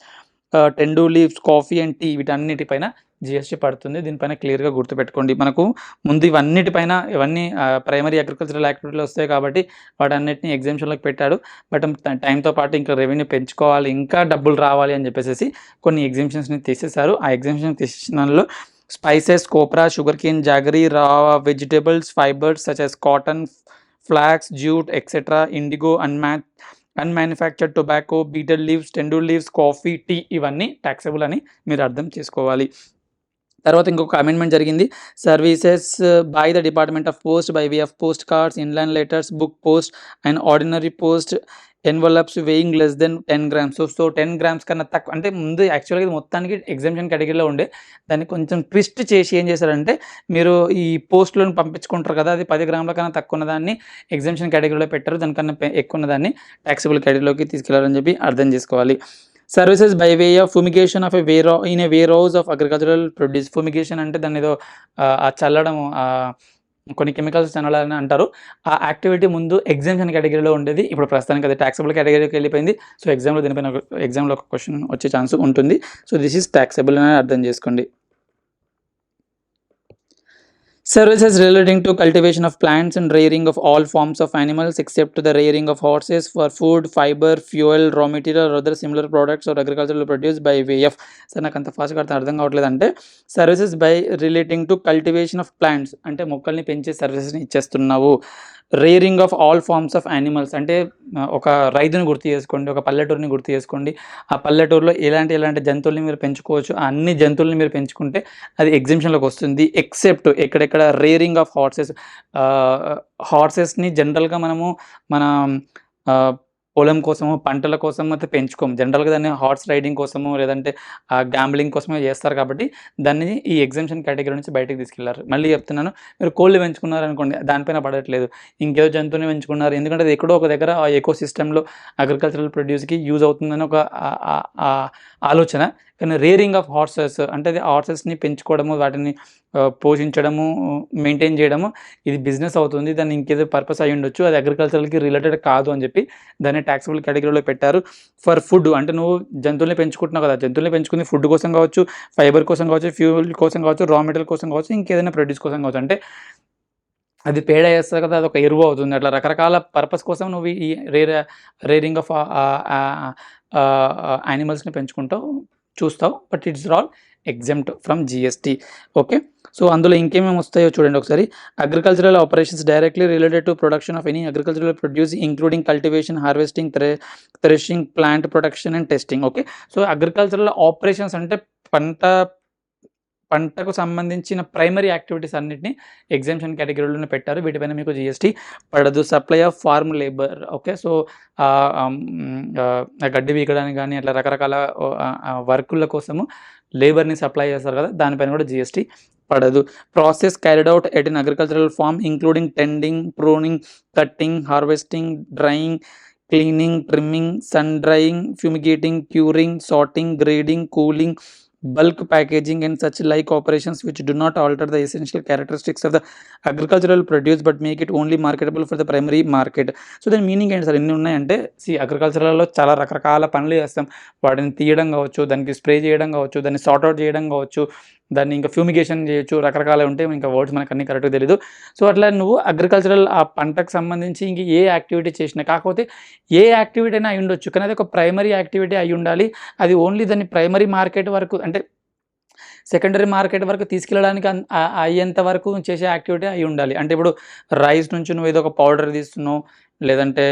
tendu leaves, coffee and tea, వీటన్నిటిపైన జిఎస్టీ పడుతుంది. దీనిపైన క్లియర్గా గుర్తుపెట్టుకోండి. మనకు ముందు ఇవన్నిటిపైన ఇవన్నీ ప్రైమరీ అగ్రికల్చరల్ యాక్టివిటీలు వస్తాయి కాబట్టి వాటన్నిటిని ఎగ్జామ్షన్లోకి పెట్టాడు. బట్ టైంతో పాటు ఇంకా రెవెన్యూ పెంచుకోవాలి, ఇంకా డబ్బులు రావాలి అని చెప్పేసి కొన్ని ఎగ్జామ్షన్స్ని తీసేశారు. ఆ ఎగ్జామ్షన్ తీసేసిన దానిలో spices, copra, sugar cane, jaggery, raw vegetables, fibres such as cotton, flax, jute etcetera, indigo, unmanufactured tobacco, betel leaves, tendu leaves, coffee, tea, ఇవన్నీ ట్యాక్సబుల్ అని మీరు అర్థం చేసుకోవాలి. తర్వాత ఇంకొక అమెండ్మెంట్ జరిగింది. Services by the department of post by way of post cards, inland letters, book post and ordinary post envelopes weighing less than 10 grams. So 10 grams కన్నా తక్కువ, అంటే ముందు యాక్చువల్గా ఇది మొత్తానికి ఎగ్జామ్షన్ కేటగిరీలో ఉండే, దాన్ని కొంచెం ట్విస్ట్ చేసి ఏం చేశారంటే, మీరు ఈ పోస్టులను పంపించుకుంటారు కదా, అది 10 grams కన్నా తక్కువ ఉన్నదాన్ని ఎగ్జామ్షన్ కేటగిరీలో పెట్టారు, దానికన్నా ఎక్కువ ఉన్నదాన్ని ట్యాక్సిబుల్ కేటగిరీలోకి తీసుకెళ్లారని చెప్పి అర్థం చేసుకోవాలి. Services by way of fumigation of in a warehouse of agricultural produce. Fumigation అంటే దాన్ని ఏదో చల్లడం, కొన్ని కెమికల్స్ చల్లాలని అంటారు. ఆ యాక్టివిటీ ముందు ఎగ్జామ్షన్ కేటగిరీలో ఉండేది, ఇప్పుడు ప్రస్తుతానికి అది ట్యాక్సబుల్ కేటగిరీకి వెళ్ళిపోయింది. సో ఎగ్జామ్లో ఒక క్వశ్చన్ వచ్చే ఛాన్స్ ఉంటుంది. సో దిస్ ఈస్ ట్యాక్సబుల్ అని అర్థం చేసుకోండి. Services relating to cultivation of plants and rearing of all forms of animals except the rearing of horses for food, fiber, fuel, raw material or other similar products or agricultural produce by way of. Sir నాకు అంత ఫాస్ట్గా అర్థం కావట్లేదు. అంటే services by relating to cultivation of plants అంటే మొక్కల్ని పెంచే సర్వీసెస్ని ఇచ్చేస్తున్నావు. Rearing of all forms of animals అంటే ఒక రైతుని గుర్తు చేసుకోండి, ఒక పల్లెటూరుని గుర్తు చేసుకోండి. ఆ పల్లెటూరులో ఎలాంటి జంతువుల్ని మీరు పెంచుకోవచ్చు, ఆ అన్ని జంతువుల్ని మీరు పెంచుకుంటే అది ఎగ్జామ్షన్లోకి వస్తుంది. ఎక్సెప్ట్ ఎక్కడెక్కడ రేరింగ్ ఆఫ్ హార్సెస్ని జనరల్గా మనము మన పొలం కోసము, పంటల కోసం అయితే పెంచుకోము. జనరల్గా దాన్ని హార్స్ రైడింగ్ కోసము లేదంటే గ్యాంబ్లింగ్ కోసమే చేస్తారు, కాబట్టి దాన్ని ఈ ఎగ్జామ్షన్ కేటగిరీ నుంచి బయటకు తీసుకెళ్లారు. మళ్ళీ చెప్తున్నాను, మీరు కోళ్ళు పెంచుకున్నారు అనుకోండి, దానిపైన పడట్లేదు, ఇంకేదో జంతువుని పెంచుకున్నారు, ఎందుకంటే అది ఎక్కడో ఒక దగ్గర ఆ ఎకో సిస్టంలో అగ్రికల్చరల్ ప్రొడ్యూస్కి యూజ్ అవుతుందని ఒక ఆలోచన. కానీ రేరింగ్ ఆఫ్ హార్సెస్ అంటే అది హార్సెస్ని పెంచుకోవడము, వాటిని పోషించడము, మెయింటైన్ చేయడము, ఇది బిజినెస్ అవుతుంది, దాన్ని ఇంకేదో పర్పస్ అయ్యి ఉండొచ్చు, అది అగ్రికల్చర్కి రిలేటెడ్ కాదు అని చెప్పి దాన్ని ట్యాక్సిబుల్ కేటగిరీలో పెట్టారు. ఫర్ ఫుడ్ అంటే నువ్వు జంతువుల్ని పెంచుకుంటున్నావు కదా, జంతువుల్ని పెంచుకుని ఫుడ్ కోసం కావచ్చు, ఫైబర్ కోసం కావచ్చు, ఫ్యూల్ కోసం కావచ్చు, రా మెటీరియల్ కోసం కావచ్చు, ఇంకేదైనా ప్రొడ్యూస్ కోసం కావచ్చు. అంటే అది పేడ వేస్తుంది కదా, అది ఒక ఎరువు అవుతుంది. అట్లా రకరకాల పర్పస్ కోసం నువ్వు ఈ రేరింగ్ ఆఫ్ యానిమల్స్ని పెంచుకుంటావు, చూస్తావు. But it's all exempt from GST. Okay, so అందులో ఇంకేమేమి వస్తాయో చూడండి ఒకసారి. Agricultural operations directly related to production of any agricultural produce including cultivation, harvesting, threshing, plant protection and testing. Okay, so agricultural operations అంటే పంటకు సంబంధించిన ప్రైమరీ యాక్టివిటీస్ అన్నింటినీ exemption కేటగిరీలోనే పెట్టారు, వీటిపైన మీకు GST పడదు. Supply of farm labour. Okay, so గడ్డి వీకడానికి కానీ అట్లా రకరకాల వర్కుల కోసము లేబర్ని సప్లై చేస్తారు కదా, దానిపైన కూడా GST పడదు. Process carried out at an agricultural farm including tending, pruning, cutting, harvesting, drying, cleaning, trimming, sun drying, fumigating, curing, sorting, grading, cooling, bulk packaging and such like operations which do not alter the essential characteristics of the agricultural produce but make it only marketable for the primary market. So దాని meaning ఏంటి sir, ఎన్ని ఉన్నాయంటే, అగ్రికల్చర్లో చాలా రకరకాల పనులు చేస్తాం. వాటిని తీయడం కావచ్చు, దానికి స్ప్రే చేయడం కావచ్చు, దాన్ని సార్ట్అవుట్ చేయడం కావచ్చు, దాన్ని ఇంకా ఫ్యూమిగేషన్ చేయొచ్చు, రకరకాలు ఉంటాయి, ఇంకా వర్డ్స్ మనకు అన్ని కరెక్ట్గా తెలియదు. సో అట్లా నువ్వు అగ్రికల్చరల్ ఆ పంటకు సంబంధించి ఇంక ఏ యాక్టివిటీ చేసినా, కాకపోతే ఏ యాక్టివిటీ అయినా అయి ఉండొచ్చు, కానీ అది ఒక ప్రైమరీ యాక్టివిటీ అయి ఉండాలి. అది ఓన్లీ దాన్ని ప్రైమరీ మార్కెట్ వరకు అంటే సెకండరీ మార్కెట్ వరకు తీసుకెళ్ళడానికి అయ్యేంత వరకు చేసే యాక్టివిటీ అయి ఉండాలి. అంటే ఇప్పుడు రైస్ నుంచి నువ్వు ఏదో ఒక పౌడర్ తీస్తున్నావు, లేదంటే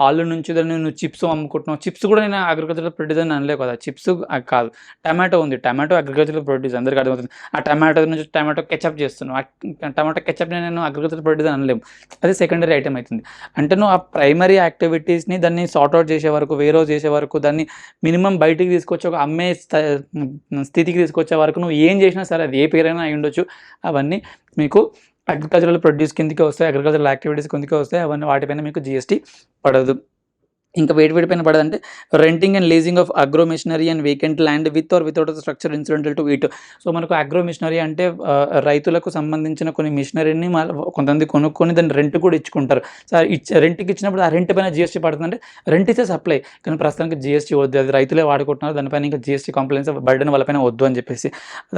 ఆలు నుంచి దాన్ని నువ్వు చిప్స్ అమ్ముకుంటున్నావు. చిప్స్ కూడా నేను అగ్రికల్చరల్ ప్రొడ్యూస్ అని అనలేవు కదా, చిప్స్ కాదు. టమాటో ఉంది, టమాటో అగ్రికల్చరల్ ప్రొడ్యూస్ అందరికీ అర్థమవుతుంది. ఆ టమాటో నుంచి టమాటో కెచప్ చేస్తున్నావు, ఆ టమాటో కెచప్ని నేను అగ్రికల్చరల్ ప్రొడ్యూస్ అని అనలేము, అది సెకండరీ ఐటమ్ అవుతుంది. అంటే నువ్వు ఆ ప్రైమరీ యాక్టివిటీస్ని దాన్ని సార్ట్అవుట్ చేసే వరకు, వేరోజ్ చేసే వరకు, దాన్ని మినిమం బయటికి తీసుకొచ్చి ఒక అమ్మే స్థితికి తీసుకొచ్చే వరకు నువ్వు ఏం చేసినా సరే, అది ఏ పేరైనా అయి ఉండొచ్చు, అవన్నీ మీకు అగ్రికల్చరల్ ప్రొడ్యూస్ కిందకే వస్తాయి, అగ్రికల్చరల్ యాక్టివిటీస్ కిందకే వస్తాయి. అవన్నీ వాటిపైన మీకు GST పడదు. ఇంకా వేటిపైన పడదంటే renting and leasing of agro machinery and vacant land with or without structure incidental to it. So మనకు అగ్రో మిషనరీ అంటే రైతులకు సంబంధించిన కొన్ని మిషనరీని కొంతమంది కొనుక్కొని దాన్ని రెంట్ కూడా ఇచ్చుకుంటారు. సో రెంట్కి ఇచ్చినప్పుడు ఆ రెంట్ పైన GST పడుతుందంటే రెంట్ ఇస్తే సప్లై, కానీ ప్రస్తుతానికి GST వద్దు, అది రైతులే వాడుకుంటున్నారు, దానిపైన ఇంకా GST కంప్లైంట్స్ బర్డెన్ వాళ్ళపైన వద్దు అని చెప్పేసి.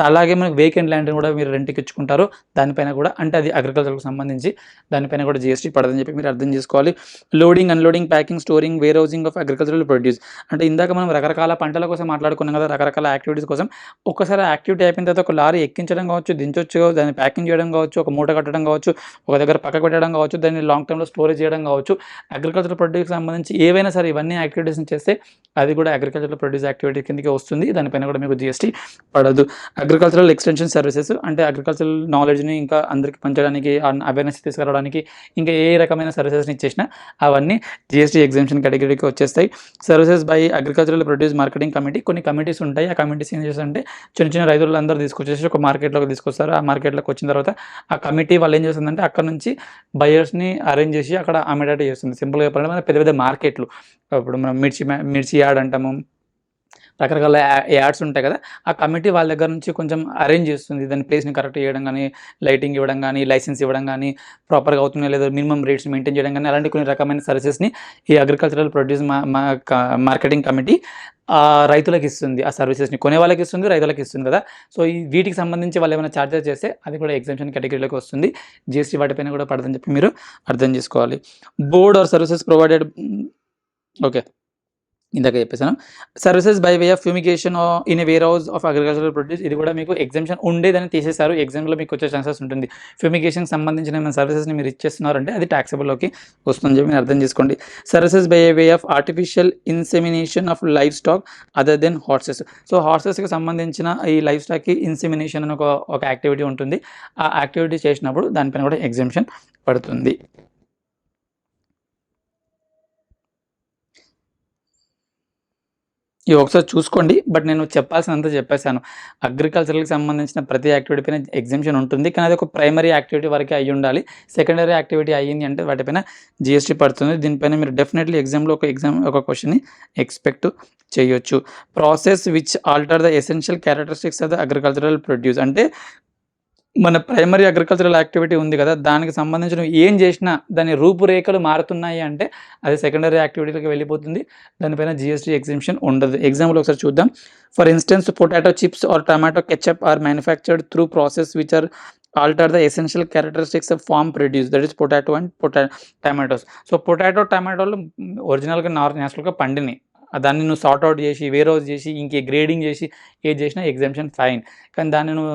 అలాగే మనకు వేకెంట్ ల్యాండ్ని కూడా మీరు రెంట్కి ఇచ్చుకుంటారు, దానిపైన కూడా అంటే అది అగ్రికల్చర్కి సంబంధించి, దానిపైన కూడా GST పడదని చెప్పి మీరు అర్థం చేసుకోవాలి. Loading, unloading, packing, storing, warehousing of agricultural produce. అంటే ఇందాక మనం రకరకాల పంటల కోసం మాట్లాడుకున్నాం కదా, రకరకాల యాక్టివిటీస్ కోసం. ఒక్కసారి యాక్టివిటీ అయిపోయిన తర్వాత ఒక లారీ ఎక్కించడం కావచ్చు, దించొచ్చు, దాన్ని ప్యాకింగ్ చేయడం కావచ్చు, ఒక మూట కట్టడం కావచ్చు, ఒక దగ్గర పక్కకు పెట్టడం కావచ్చు, దాన్ని లాంగ్ టర్మ్లో స్టోరేజ్ చేయడం కావచ్చు, అగ్రికల్చర్ ప్రొడ్యూస్కి సంబంధించి ఏవైనా సరే ఇవన్నీ యాక్టివిటీస్ని చేస్తే అది కూడా అగ్రికల్చర్ ప్రొడ్యూస్ యాక్టివిటీ కిందకి వస్తుంది. దానిపైన కూడా మీకు జిఎస్టీ పడదు. అగ్రికల్చరల్ ఎక్స్టెన్షన్ సర్వీసెస్ అంటే అగ్రికల్చరల్ నాలెడ్జ్ని ఇంకా అందరికి పంచడానికి, అవేర్నెస్ తీసుకురావడానికి ఇంకా ఏ రకమైన సర్వీసెస్ని ఇచ్చేసినా అవన్నీ జిఎస్టీ ఎగ్జామ్షన్ కేటగిరీకి వచ్చేస్తాయి. Services by agricultural produce marketing committee, కొన్ని కమిటీస్ ఉంటాయి. ఆ కమిటీస్ ఏం చేస్తారంటే చిన్న చిన్న రైతులందరూ తీసుకొచ్చేసి ఒక మార్కెట్లోకి తీసుకొస్తారు. ఆ మార్కెట్లోకి వచ్చిన తర్వాత ఆ కమిటీ వాళ్ళు ఏం చేస్తుందంటే అక్కడ నుంచి బయర్స్ని అరేంజ్ చేసి అక్కడ అమ్మేటట్టు చేస్తుంది. సింపుల్గా చెప్పాలంటే మన పెద్ద పెద్ద మార్కెట్లు, ఇప్పుడు మనం మిర్చి యాడ్ అంటాము, రకరకాల యాడ్స్ ఉంటాయి కదా, ఆ కమిటీ వాళ్ళ దగ్గర నుంచి కొంచెం అరేంజ్ చేస్తుంది. దాని ప్లేస్ని కరెక్ట్ చేయడం కానీ, లైటింగ్ ఇవ్వడం కానీ, లైసెన్స్ ఇవ్వడం కానీ, ప్రాపర్గా అవుతున్నాయో లేదో మినిమం రేట్స్ మెయింటైన్ చేయడం కానీ, అలాంటి కొన్ని రకమైన సర్వీసెస్ని ఈ అగ్రికల్చరల్ ప్రొడ్యూస్ మార్కెటింగ్ కమిటీ రైతులకు ఇస్తుంది. ఆ సర్వీసెస్ని కొనే వాళ్ళకి ఇస్తుంది, రైతులకు ఇస్తుంది కదా. సో ఈ వీటికి సంబంధించి వాళ్ళు ఏమైనా ఛార్జెస్ చేస్తే అది కూడా ఎగ్జామ్షన్ కేటగిరీలోకి వస్తుంది. జిఎస్టీ వాటిపైన కూడా పడదని చెప్పి మీరు అర్థం చేసుకోవాలి. Board or services provided, okay ఇందాక చెప్పేసాను. Services by way of fumigation in a warehouse of agricultural produce, ఇది కూడా మీకు ఎగ్జామ్షన్ ఉండేదని తీసేశారు. ఎగ్జామ్లో మీకు వచ్చే ఛాన్సెస్ ఉంటుంది. ఫ్యూమిగేషన్కి సంబంధించిన ఏమైనా సర్వీసెస్ని మీరు ఇచ్చేస్తున్నారంటే అది ట్యాక్సబుల్లోకి వస్తుందని చెప్పి మీరు అర్థం చేసుకోండి. Services by way of artificial insemination of livestock other than horses. So హార్సెస్కి సంబంధించిన ఈ లైఫ్ స్టాక్కి ఇన్సెమినేషన్ అని ఒక యాక్టివిటీ ఉంటుంది. ఆ యాక్టివిటీ చేసినప్పుడు దానిపైన కూడా ఎగ్జామ్షన్ పడుతుంది. ఇవి ఒకసారి చూసుకోండి. బట్ నేను చెప్పాల్సినంత చెప్పేశాను. అగ్రికల్చర్కి సంబంధించిన ప్రతి యాక్టివిటీ పైన ఎగ్జామ్షన్ ఉంటుంది. కానీ అది ఒక ప్రైమరీ యాక్టివిటీ వరకే అయ్యి ఉండాలి. సెకండరీ యాక్టివిటీ అయ్యింది అంటే వాటిపైన జిఎస్టీ పడుతుంది. దీనిపైన మీరు డెఫినెట్లీ ఎగ్జామ్లో ఒక క్వశ్చన్ని ఎక్స్పెక్ట్ చేయొచ్చు. Process which alter the essential characteristics of the agricultural produce, అంటే మన ప్రైమరీ అగ్రికల్చరల్ యాక్టివిటీ ఉంది కదా, దానికి సంబంధించిన ఏం చేసినా దాని రూపురేఖలు మారుతున్నాయి అంటే అది సెకండరీ యాక్టివిటీలకు వెళ్ళిపోతుంది. దానిపైన జిఎస్టీ ఎగ్జామ్షన్ ఉండదు. ఎగ్జాంపుల్ ఒకసారి చూద్దాం. For instance potato chips or tomato ketchup are manufactured through process which are alter the essential characteristics of farm produce, that is potato and tomatoes. So టమాటోలు ఒరిజినల్గా నేచురల్గా పండినాయి. దాన్ని నువ్వు సార్ట్ అవుట్ చేసి, వేర్ హౌస్ చేసి, ఇంకే గ్రేడింగ్ చేసి ఏది చేసినా ఎగ్జామ్షన్ ఫైన్. కానీ దాన్ని నువ్వు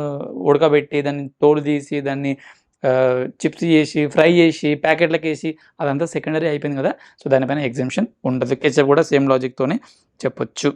ఉడకబెట్టి, దాన్ని తోలు తీసి, దాన్ని చిప్స్ చేసి, ఫ్రై చేసి, ప్యాకెట్లకు వేసి అదంతా సెకండరీ అయిపోయింది కదా. సో దానిపైన ఎగ్జామ్షన్ ఉండదు. కెచప్ కూడా సేమ్ లాజిక్తోనే చెప్పొచ్చు.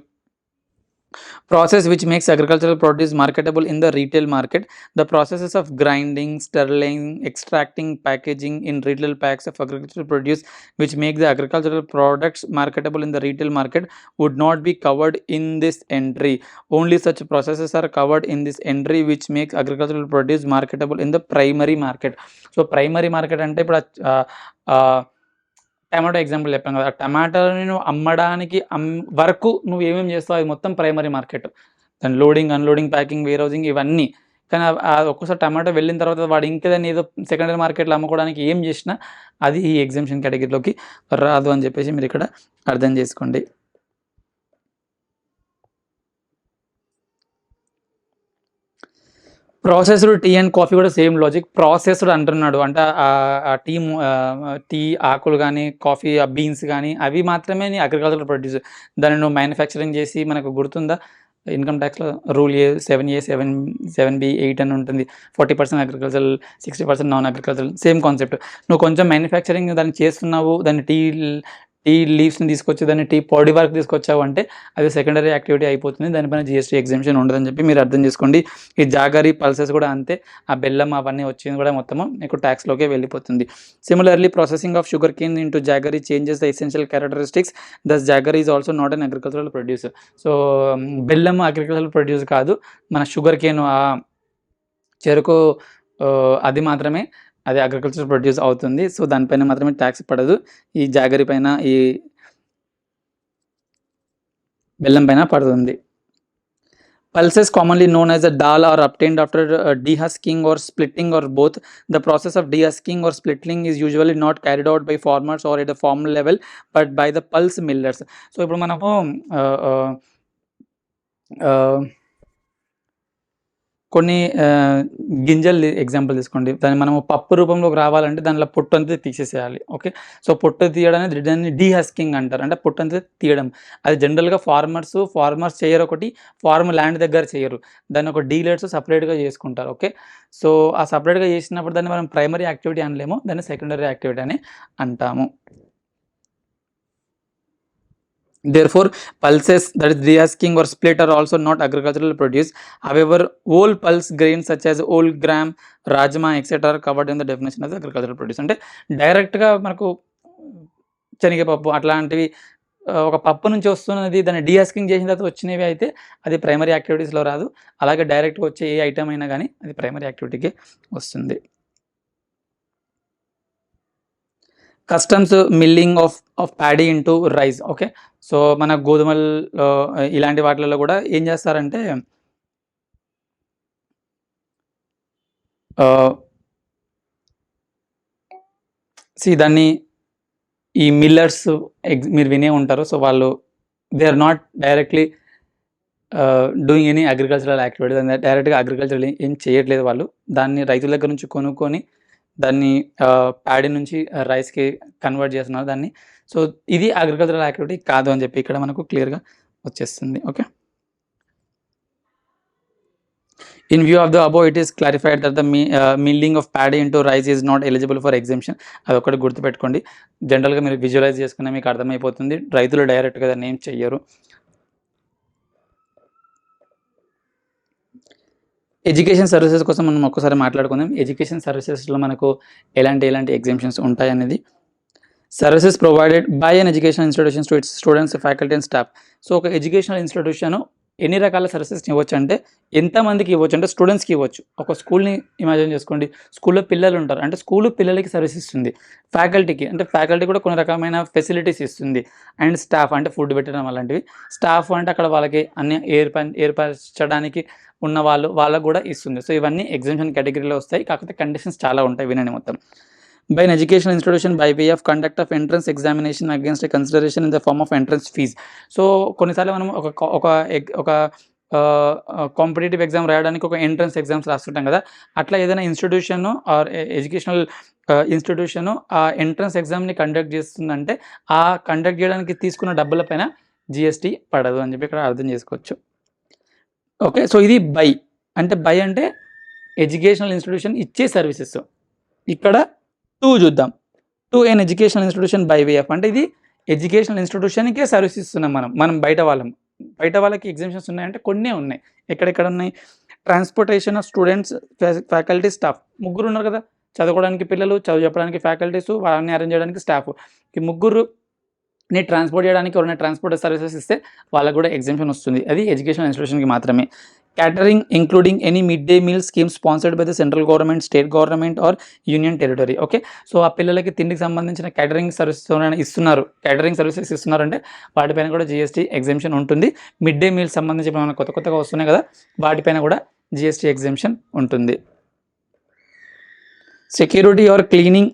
Process which makes agricultural produce marketable in the retail market. The processes of grinding, stirring, extracting, packaging in retail packs of agricultural produce which make the agricultural products marketable in the retail market would not be covered in this entry. Only such processes are covered in this entry which makes agricultural produce marketable in the primary market. So primary market ante ఇప్పుడు tomato example చెప్పాను కదా, టమాటాని నువ్వు అమ్మడానికి వరకు నువ్వు ఏమేమి చేస్తావు అది మొత్తం ప్రైమరీ మార్కెట్. దాని loading, unloading, packing, warehousing ఇవన్నీ. కానీ ఒక్కోసారి టమాటో వెళ్ళిన తర్వాత వాడు ఇంకా దాన్ని ఏదో సెకండరీ మార్కెట్లో అమ్ముకోవడానికి ఏం చేసినా అది ఈ ఎగ్జామ్షన్ కేటగిరీలోకి రాదు అని చెప్పేసి మీరు ఇక్కడ అర్థం చేసుకోండి. ప్రాసెస్డ్ టీ అండ్ కాఫీ కూడా సేమ్ లాజిక్. ప్రాసెస్డ్ అంటున్నాడు అంటే టీ ఆకులు కానీ, కాఫీ బీన్స్ కానీ అవి మాత్రమే నీ అగ్రికల్చరల్ ప్రొడ్యూస్. దాన్ని నువ్వు మ్యానుఫ్యాక్చరింగ్ చేసి, మనకు గుర్తుందా ఇన్కమ్ ట్యాక్స్లో రూల్ A7A 7B 8 అని ఉంటుంది. 40% agricultural, 60% non agricultural, same concept. నువ్వు కొంచెం మ్యానుఫ్యాక్చరింగ్ దాన్ని చేస్తున్నావు, దాన్ని టీ లీవ్స్ని తీసుకొచ్చి దాన్ని టీ పొడి వరకు తీసుకొచ్చావు అంటే అది సెకండరీ యాక్టివిటీ అయిపోతుంది. దానిపైన జిఎస్టీ ఎగ్జామ్షన్ ఉండదని చెప్పి మీరు అర్థం చేసుకోండి. ఈ జాగరీ, పల్సెస్ కూడా అంతే. ఆ బెల్లం అవన్నీ వచ్చింది కూడా మొత్తము మీకు ట్యాక్స్లోకే వెళ్ళిపోతుంది. Similarly processing of sugar cane into jaggery changes the essential characteristics, thus jaggery is also not an agricultural produce. So బెల్లం అగ్రికల్చరల్ ప్రొడ్యూస్ కాదు, మన షుగర్ కేన్ చెరుకు అది మాత్రమే అది అగ్రికల్చర్ ప్రొడ్యూస్ అవుతుంది. సో దానిపైన మాత్రమే ట్యాక్స్ పడదు. ఈ జాగరీ పైన, ఈ బెల్లం పైన పడుతుంది. Pulses commonly known as a dal are obtained after dehusking or splitting or both. The process of dehusking or splitting is usually not carried out by farmers or at a formal level but by the pulse millers. So ఇప్పుడు మనము కొన్ని గింజలు example తీసుకోండి, దాన్ని మనము పప్పు రూపంలోకి రావాలంటే దానిలో పొట్టు అంతా తీసేసేయాలి. ఓకే, సో పొట్టు తీయడానికి దాన్ని డీహస్కింగ్ అంటారు, అంటే పొట్టు అంతా తీయడం. అది జనరల్గా ఫార్మర్స్ చేయరు, ఒకటి ఫార్మ్ ల్యాండ్ దగ్గర చేయరు, దాన్ని ఒక డీలర్స్ సపరేట్గా చేసుకుంటారు. ఓకే, సో ఆ సపరేట్గా చేసినప్పుడు దాన్ని మనం ప్రైమరీ యాక్టివిటీ అనలేము, దాన్ని సెకండరీ యాక్టివిటీ అని అంటాము. Therefore, pulses, that is de-husking or split, are also not agricultural produce. However, whole pulse grains such as whole gram, rajma, etc. are covered in the definition as agricultural produce. అంటే డైరెక్ట్గా మనకు శనగపప్పు అట్లాంటివి ఒక పప్పు నుంచి వస్తున్నది, దాన్ని డీహస్కింగ్ చేసిన తర్వాత వచ్చినవి అయితే అది ప్రైమరీ యాక్టివిటీస్లో రాదు. అలాగే డైరెక్ట్గా వచ్చే ఏ ఐటమ్ అయినా కానీ అది ప్రైమరీ యాక్టివిటీకి వస్తుంది. Customs milling of paddy into rice. Okay, so మన గోధుమలు ఇలాంటి వాటిలలో కూడా ఏం చేస్తారంటే దాన్ని ఈ మిల్లర్స్ మీరు వినే ఉంటారు. సో వాళ్ళు they are not directly doing any agricultural activities, డైరెక్ట్గా అగ్రికల్చర్ ఏం చేయట్లేదు. వాళ్ళు దాన్ని రైతుల దగ్గర నుంచి కొనుక్కొని దాన్ని ప్యాడీ నుంచి రైస్కి కన్వర్ట్ చేస్తున్నారు దాన్ని. సో ఇది అగ్రికల్చరల్ యాక్టివిటీ కాదు అని చెప్పి ఇక్కడ మనకు క్లియర్గా వచ్చేస్తుంది. Okay, in view of the above it is clarified that the milling of paddy into rice is not eligible for exemption. అది ఒకటి గుర్తుపెట్టుకోండి. జనరల్గా మీరు విజువలైజ్ చేసుకునే మీకు అర్థమైపోతుంది, రైతులు డైరెక్ట్గా దాన్ని ఏం చెయ్యరు. ఎడ్యుకేషన్ సర్వీసెస్ కోసం మనం ఒక్కసారి మాట్లాడుకుందాం. ఎడ్యుకేషన్ సర్వీసెస్లో మనకు ఎలాంటి ఎగ్జామ్షన్స్ ఉంటాయి అనేది. Services provided by an educational institutions to it's students, faculty and staff. So ఒక ఎడ్యుకేషనల్ ఇన్స్టిట్యూషన్ ఎన్ని రకాల సర్వీసెస్ ఇవ్వచ్చు అంటే, ఎంతమందికి ఇవ్వచ్చు అంటే స్టూడెంట్స్కి ఇవ్వచ్చు. ఒక స్కూల్ని ఇమాజిన్ చేసుకోండి, స్కూల్లో పిల్లలు ఉంటారు అంటే స్కూల్ పిల్లలకి సర్వీస్ ఇస్తుంది. ఫ్యాకల్టీకి అంటే ఫ్యాకల్టీ కూడా కొన్ని రకమైన ఫెసిలిటీస్ ఇస్తుంది. అండ్ స్టాఫ్ అంటే ఫుడ్ పెట్టడం అలాంటివి. స్టాఫ్ అంటే అక్కడ వాళ్ళకి అన్ని ఏర్పరచడానికి ఉన్న వాళ్ళకు కూడా ఇస్తుంది. సో ఇవన్నీ ఎగ్జామ్షన్ కేటగిరీలో వస్తాయి, కాకపోతే కండిషన్స్ చాలా ఉంటాయి, వినండి మొత్తం. By an educational institution by way of conduct of entrance examination against a consideration in the form of entrance fees. So కొన్నిసార్లు మనం ఒక కాంపిటేటివ్ ఎగ్జామ్ రాయడానికి ఒక ఎంట్రన్స్ ఎగ్జామ్స్ రాస్తుంటాం కదా, అట్లా ఏదైనా ఇన్స్టిట్యూషన్ ఆర్ ఎడ్యుకేషనల్ ఇన్స్టిట్యూషన్ ఆ ఎంట్రన్స్ ఎగ్జామ్ని కండక్ట్ చేస్తుందంటే ఆ కండక్ట్ చేయడానికి తీసుకున్న డబ్బుల పైన GST పడదు అని చెప్పి ఇక్కడ అర్థం చేసుకోవచ్చు. ఓకే, సో ఇది బై అంటే ఎడ్యుకేషనల్ ఇన్స్టిట్యూషన్ ఇచ్చే సర్వీసెస్. ఇక్కడ చూద్దాం. An educational institution by way of అంటే ఇది ఎడ్యుకేషనల్ ఇన్స్టిట్యూషన్కే సర్వీస్ ఇస్తున్నాం మనం బయట వాళ్ళకి ఎగ్జామ్షన్స్ ఉన్నాయంటే కొన్నే ఉన్నాయి. ఎక్కడెక్కడ ఉన్నాయి? Transportation of students, faculty, staff. ముగ్గురు ఉన్నారు కదా, చదువుకోవడానికి పిల్లలు, చదువు చెప్పడానికి ఫ్యాకల్టీస్, వాళ్ళని అరేంజ్ చేయడానికి స్టాఫ్. ఈ ముగ్గురుని ట్రాన్స్పోర్ట్ చేయడానికి ఎవరైనా ట్రాన్స్పోర్ట్ సర్వీసెస్ ఇస్తే వాళ్ళకు కూడా ఎగ్జామ్షన్ వస్తుంది. అది ఎడ్యుకేషనల్ ఇన్స్టిట్యూషన్కి మాత్రమే. Catering including any mid day meal scheme sponsored by the central government, state government are union territory. Okay, so ఆ పిల్లలకి తిండికి సంబంధించిన క్యాటరింగ్ సర్వీసెస్ ఇస్తున్నారంటే వాటిపైన కూడా GST ఎగ్జామ్షన్ ఉంటుంది. మిడ్ డే మీల్ సంబంధించి మనకు కొత్తగా వస్తున్నాయి కదా, వాటిపైన కూడా GST ఎగ్జామ్షన్ ఉంటుంది. Security or cleaning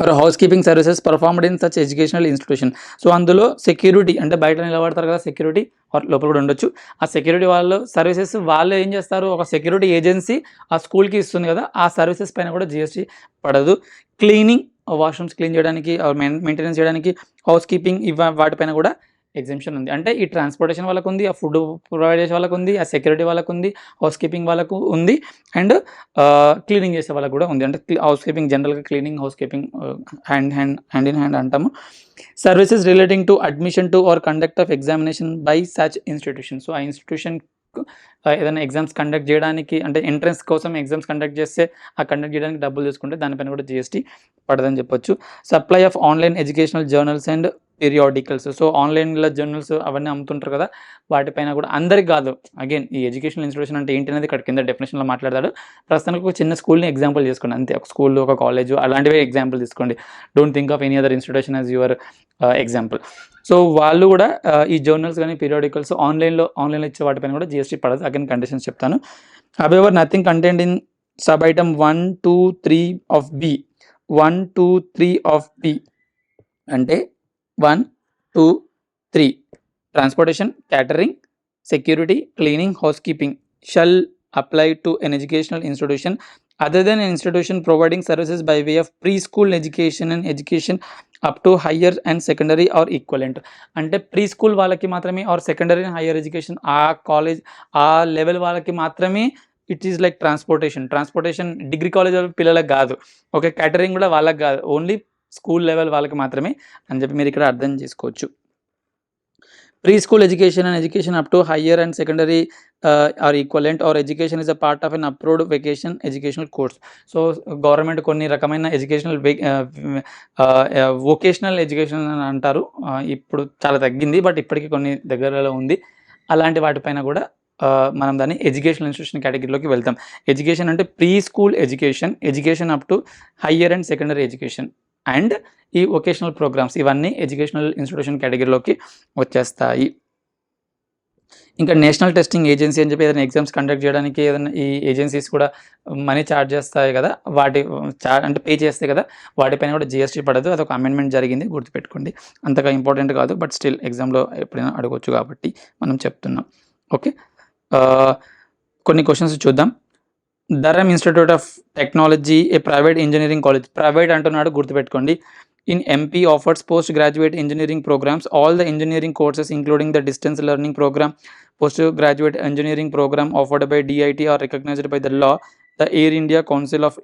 or house keeping services performed in such educational institution. So అందులో సెక్యూరిటీ అంటే బయట నిలబడతారు కదా, సెక్యూరిటీ లోపల కూడా ఉండొచ్చు. ఆ సెక్యూరిటీ వాళ్ళు సర్వీసెస్ వాళ్ళు ఏం చేస్తారు, ఒక సెక్యూరిటీ ఏజెన్సీ ఆ స్కూల్కి ఇస్తుంది కదా, ఆ సర్వీసెస్ పైన కూడా GST పడదు. క్లీనింగ్, వాష్రూమ్స్ క్లీన్ చేయడానికి, మెయింటెనెన్స్ చేయడానికి, హౌస్ కీపింగ్ వాటిపైన కూడా ఎగ్జామ్షన్ ఉంది. అంటే ఈ ట్రాన్స్పోర్టేషన్ వాళ్ళకు ఉంది, ఆ ఫుడ్ ప్రొవైడ్ చేసే వాళ్ళకు ఉంది, ఆ సెక్యూరిటీ వాళ్ళకు ఉంది, హౌస్ కీపింగ్ వాళ్ళకు ఉంది, అండ్ క్లీనింగ్ చేసే వాళ్ళకు కూడా ఉంది. అంటే హౌస్ కీపింగ్ జనరల్గా cleaning, housekeeping hand in hand అంటాము. Services relating to admission to or conduct of examination by such institution. So ఆ ఇన్స్టిట్యూషన్ ఏదైనా ఎగ్జామ్స్ కండక్ట్ చేయడానికి అంటే ఎంట్రన్స్ కోసం ఎగ్జామ్స్ కండక్ట్ చేస్తే ఆ కండక్ట్ చేయడానికి డబ్బులు తీసుకుంటే దానిపైన కూడా GST పడదని చెప్పొచ్చు. Supply of online educational journals and periodicals. So ఆన్లైన్లో జర్నల్స్ అవన్నీ అమ్ముతుంటారు కదా, వాటిపైన కూడా అందరికి కాదు. అగైన్ ఈ ఎడ్యుకేషనల్ ఇన్స్టిట్యూషన్ అంటే ఏంటి అనేది ఇక్కడ కింద డెఫినేషన్లో మాట్లాడతాడు. ప్రస్తుతానికి ఒక చిన్న స్కూల్ని ఎగ్జాంపుల్ చేసుకోండి అంతే, ఒక స్కూల్, ఒక కాలేజ్ అలాంటివే ఎగ్జాంపుల్ తీసుకోండి. Don't think of any other institution as your example. So వాళ్ళు కూడా ఈ జర్నల్స్ కానీ పీరియాడికల్స్ ఆన్లైన్లో ఇచ్చే వాటిపైన కూడా GST పడదు. అగైన్ కండిషన్స్ చెప్తాను. However nothing content in sub item 1, 2, 3 of B. 1, 2, 3 of B అంటే 1, 2, 3 transportation, catering, security, cleaning, house keeping shall apply to an educational institution other than an institution providing services by way of preschool education and education up to higher and secondary or equivalent. అంటే pre school వాళ్ళకి మాత్రమే or secondary and higher education ఆ college ఆ level వాళ్ళకి మాత్రమే it is like transportation degree college పిల్లలకు కాదు, okay, catering కూడా వాళ్ళకి కాదు, ఓన్లీ స్కూల్ లెవెల్ వాళ్ళకి మాత్రమే అని చెప్పి మీరు ఇక్కడ అర్థం చేసుకోవచ్చు. Preschool education and education up to higher and secondary are equivalent or education is a part of an approved vacation educational course. So government కొన్ని రకమైన ఎడ్యుకేషనల్ వొకేషనల్ ఎడ్యుకేషన్ అని అంటారు, ఇప్పుడు చాలా తగ్గింది బట్ ఇప్పటికీ కొన్ని దగ్గరలో ఉంది. అలాంటి వాటిపైన కూడా మనం దాన్ని ఎడ్యుకేషనల్ ఇన్స్టిట్యూషన్ కేటగిరీలోకి వెళ్తాం. ఎడ్యుకేషన్ అంటే pre school education up to higher and secondary education and ఈ వొకేషనల్ ప్రోగ్రామ్స్ ఇవన్నీ ఎడ్యుకేషనల్ ఇన్స్టిట్యూషన్ కేటగిరీలోకి వచ్చేస్తాయి. ఇంకా నేషనల్ టెస్టింగ్ ఏజెన్సీ అని చెప్పి ఏదైనా ఎగ్జామ్స్ కండక్ట్ చేయడానికి ఏదైనా ఈ ఏజెన్సీస్ కూడా మనీ ఛార్జ్ చేస్తాయి కదా, వాటి అంటే పే చేస్తాయి కదా, వాటిపైన కూడా జిఎస్టీ పడదు. అదొక అమెండ్మెంట్ జరిగింది, గుర్తుపెట్టుకోండి. అంతగా ఇంపార్టెంట్ కాదు బట్ స్టిల్ ఎగ్జామ్లో ఎప్పుడైనా అడగవచ్చు కాబట్టి మనం చెప్తున్నాం. ఓకే, కొన్ని క్వశ్చన్స్ చూద్దాం. Dharam institute of technology a private engineering college, private అంటున్నాడు గుర్తుపెట్టుకోండి. In MP offers postgraduate engineering programs, all the engineering courses including the distance learning program, postgraduate engineering program offered by DIT are recognized by the law, the Air India Council of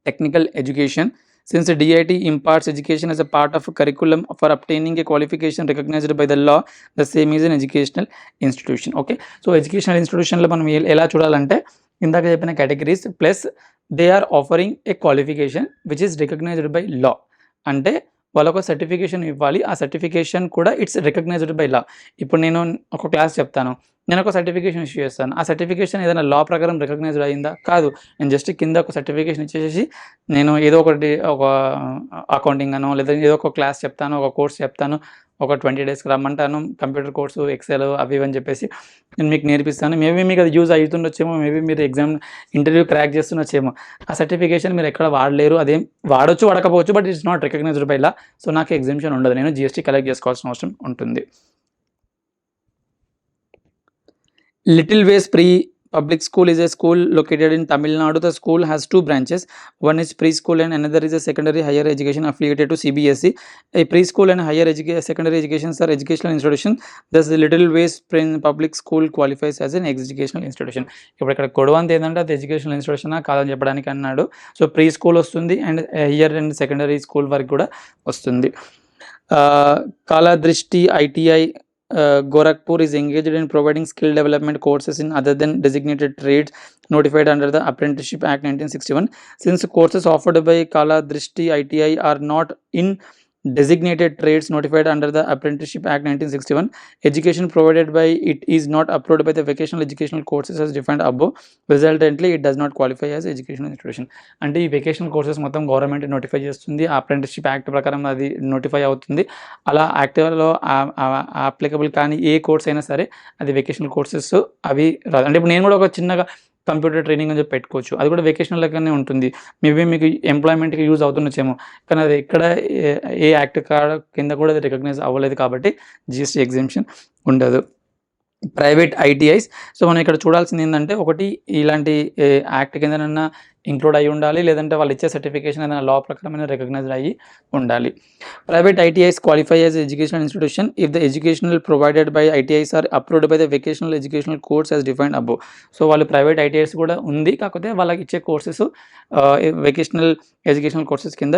Technical Education. Since the DIT imparts education as a part of a curriculum for obtaining a qualification recognized by the law, the same is an educational institution. Okay, so educational institution lo మనం ఎలా చూడాలంటే ఇందాక చెప్పిన categories plus they are offering a qualification which is recognised by law. అంటే వాళ్ళకు certification ఇవ్వాలి, ఆ certification కూడా ఇట్స్ రికగ్నైజ్డ్ బై లా. ఇప్పుడు నేను ఒక క్లాస్ చెప్తాను, నేను ఒక సర్టిఫికేషన్ ఇష్యూ చేస్తాను, ఆ సర్టిఫికేషన్ ఏదైనా లా ప్రకారం రికగ్నైజ్డ్ అయిందా? కాదు. నేను జస్ట్ కింద ఒక సర్టిఫికేషన్ ఇచ్చేసి నేను ఏదో ఒకటి ఒక అకౌంటింగ్ అనో లేదా ఏదో ఒక క్లాస్ చెప్తాను, ఒక కోర్స్ చెప్తాను, ఒక 20 డేస్కి రమ్మంటాను, కంప్యూటర్ కోర్సు, ఎక్సెల్ అవి ఇవని చెప్పేసి నేను మీకు నేర్పిస్తాను. మేబీ మీకు అది యూజ్ అవుతుండొచ్చేమో, మేబీ మీరు ఎగ్జామ్ ఇంటర్వ్యూ క్రాక్ చేస్తుండొచ్చేమో. ఆ సర్టిఫికేషన్ మీరు ఎక్కడ వాడలేరు, అదేం వాడచ్చు వాడకపోవచ్చు but it's not recognised by law. So నాకు ఎగ్జామ్షన్ ఉండదు, నేను జిఎస్టీ కలెక్ట్ చేసుకోవాల్సిన అవసరం ఉంటుంది. Little ways pre public school is a school located in Tamil Nadu. The school has two branches, one is preschool and another is a secondary higher education affiliated to CBSE. A preschool and higher secondary educations are educational institutions, thus the Little Ways public school qualifies as an educational institution. ఇప్పుడు ఇక్కడ కొడవంత ఏంటంటే అది educational institution కాదని చెప్పడానికి అన్నాడు. So pre school వస్తుంది and higher and secondary school వరకు కూడా వస్తుంది. కాళదృష్టి ITI Gorakhpur is engaged in providing skill development courses in other than designated trades notified under the Apprenticeship Act 1961. Since courses offered by Kaladrishti ITI are not in designated trades notified under the Apprenticeship Act 1961, education provided by it is not approved by the vocational educational courses as defined above. Resultantly, it does not qualify as educational institution. అంటే ఈ vocational courses మొత్తం government notify చేస్తుంది, apprenticeship act ప్రకారం అది notify అవుతుంది. అలా యాక్టివ్లో applicable కానీ ఏ course అయినా సరే అది వెకేషనల్ కోర్సెస్ అవి రాదు. అంటే ఇప్పుడు నేను కూడా ఒక చిన్నగా కంప్యూటర్ ట్రైనింగ్ అని చెప్పి పెట్టుకోవచ్చు, అది కూడా వెకేషనల్ లెక్కనే ఉంటుంది. మేబీ మీకు ఎంప్లాయ్మెంట్కి యూజ్ అవుతుండొచ్చేమో, కానీ అది ఎక్కడ ఏ యాక్ట్ కింద కూడా అది రికగ్నైజ్ అవ్వలేదు కాబట్టి జిఎస్టీ ఎగ్జామ్షన్ ఉండదు. ప్రైవేట్ ITIs, సో మనం ఇక్కడ చూడాల్సింది ఏంటంటే ఒకటి ఇలాంటి యాక్ట్ కిందనన్నా ఇంక్లూడ్ అయ్యి ఉండాలి, లేదంటే వాళ్ళు ఇచ్చే సర్టిఫికేషన్ ఏదైనా లా ప్రకారమైన రికగ్నైజ్డ్ అయ్యి ఉండాలి. Private ITIs qualify as educational institution if the educational provided by ITIs are approved by the vocational educational course as defined above. So వాళ్ళు ప్రైవేట్ ITIs కూడా ఉంది, కాకపోతే వాళ్ళకి ఇచ్చే కోర్సెస్ వెకేషనల్ ఎడ్యుకేషనల్ కోర్సెస్ కింద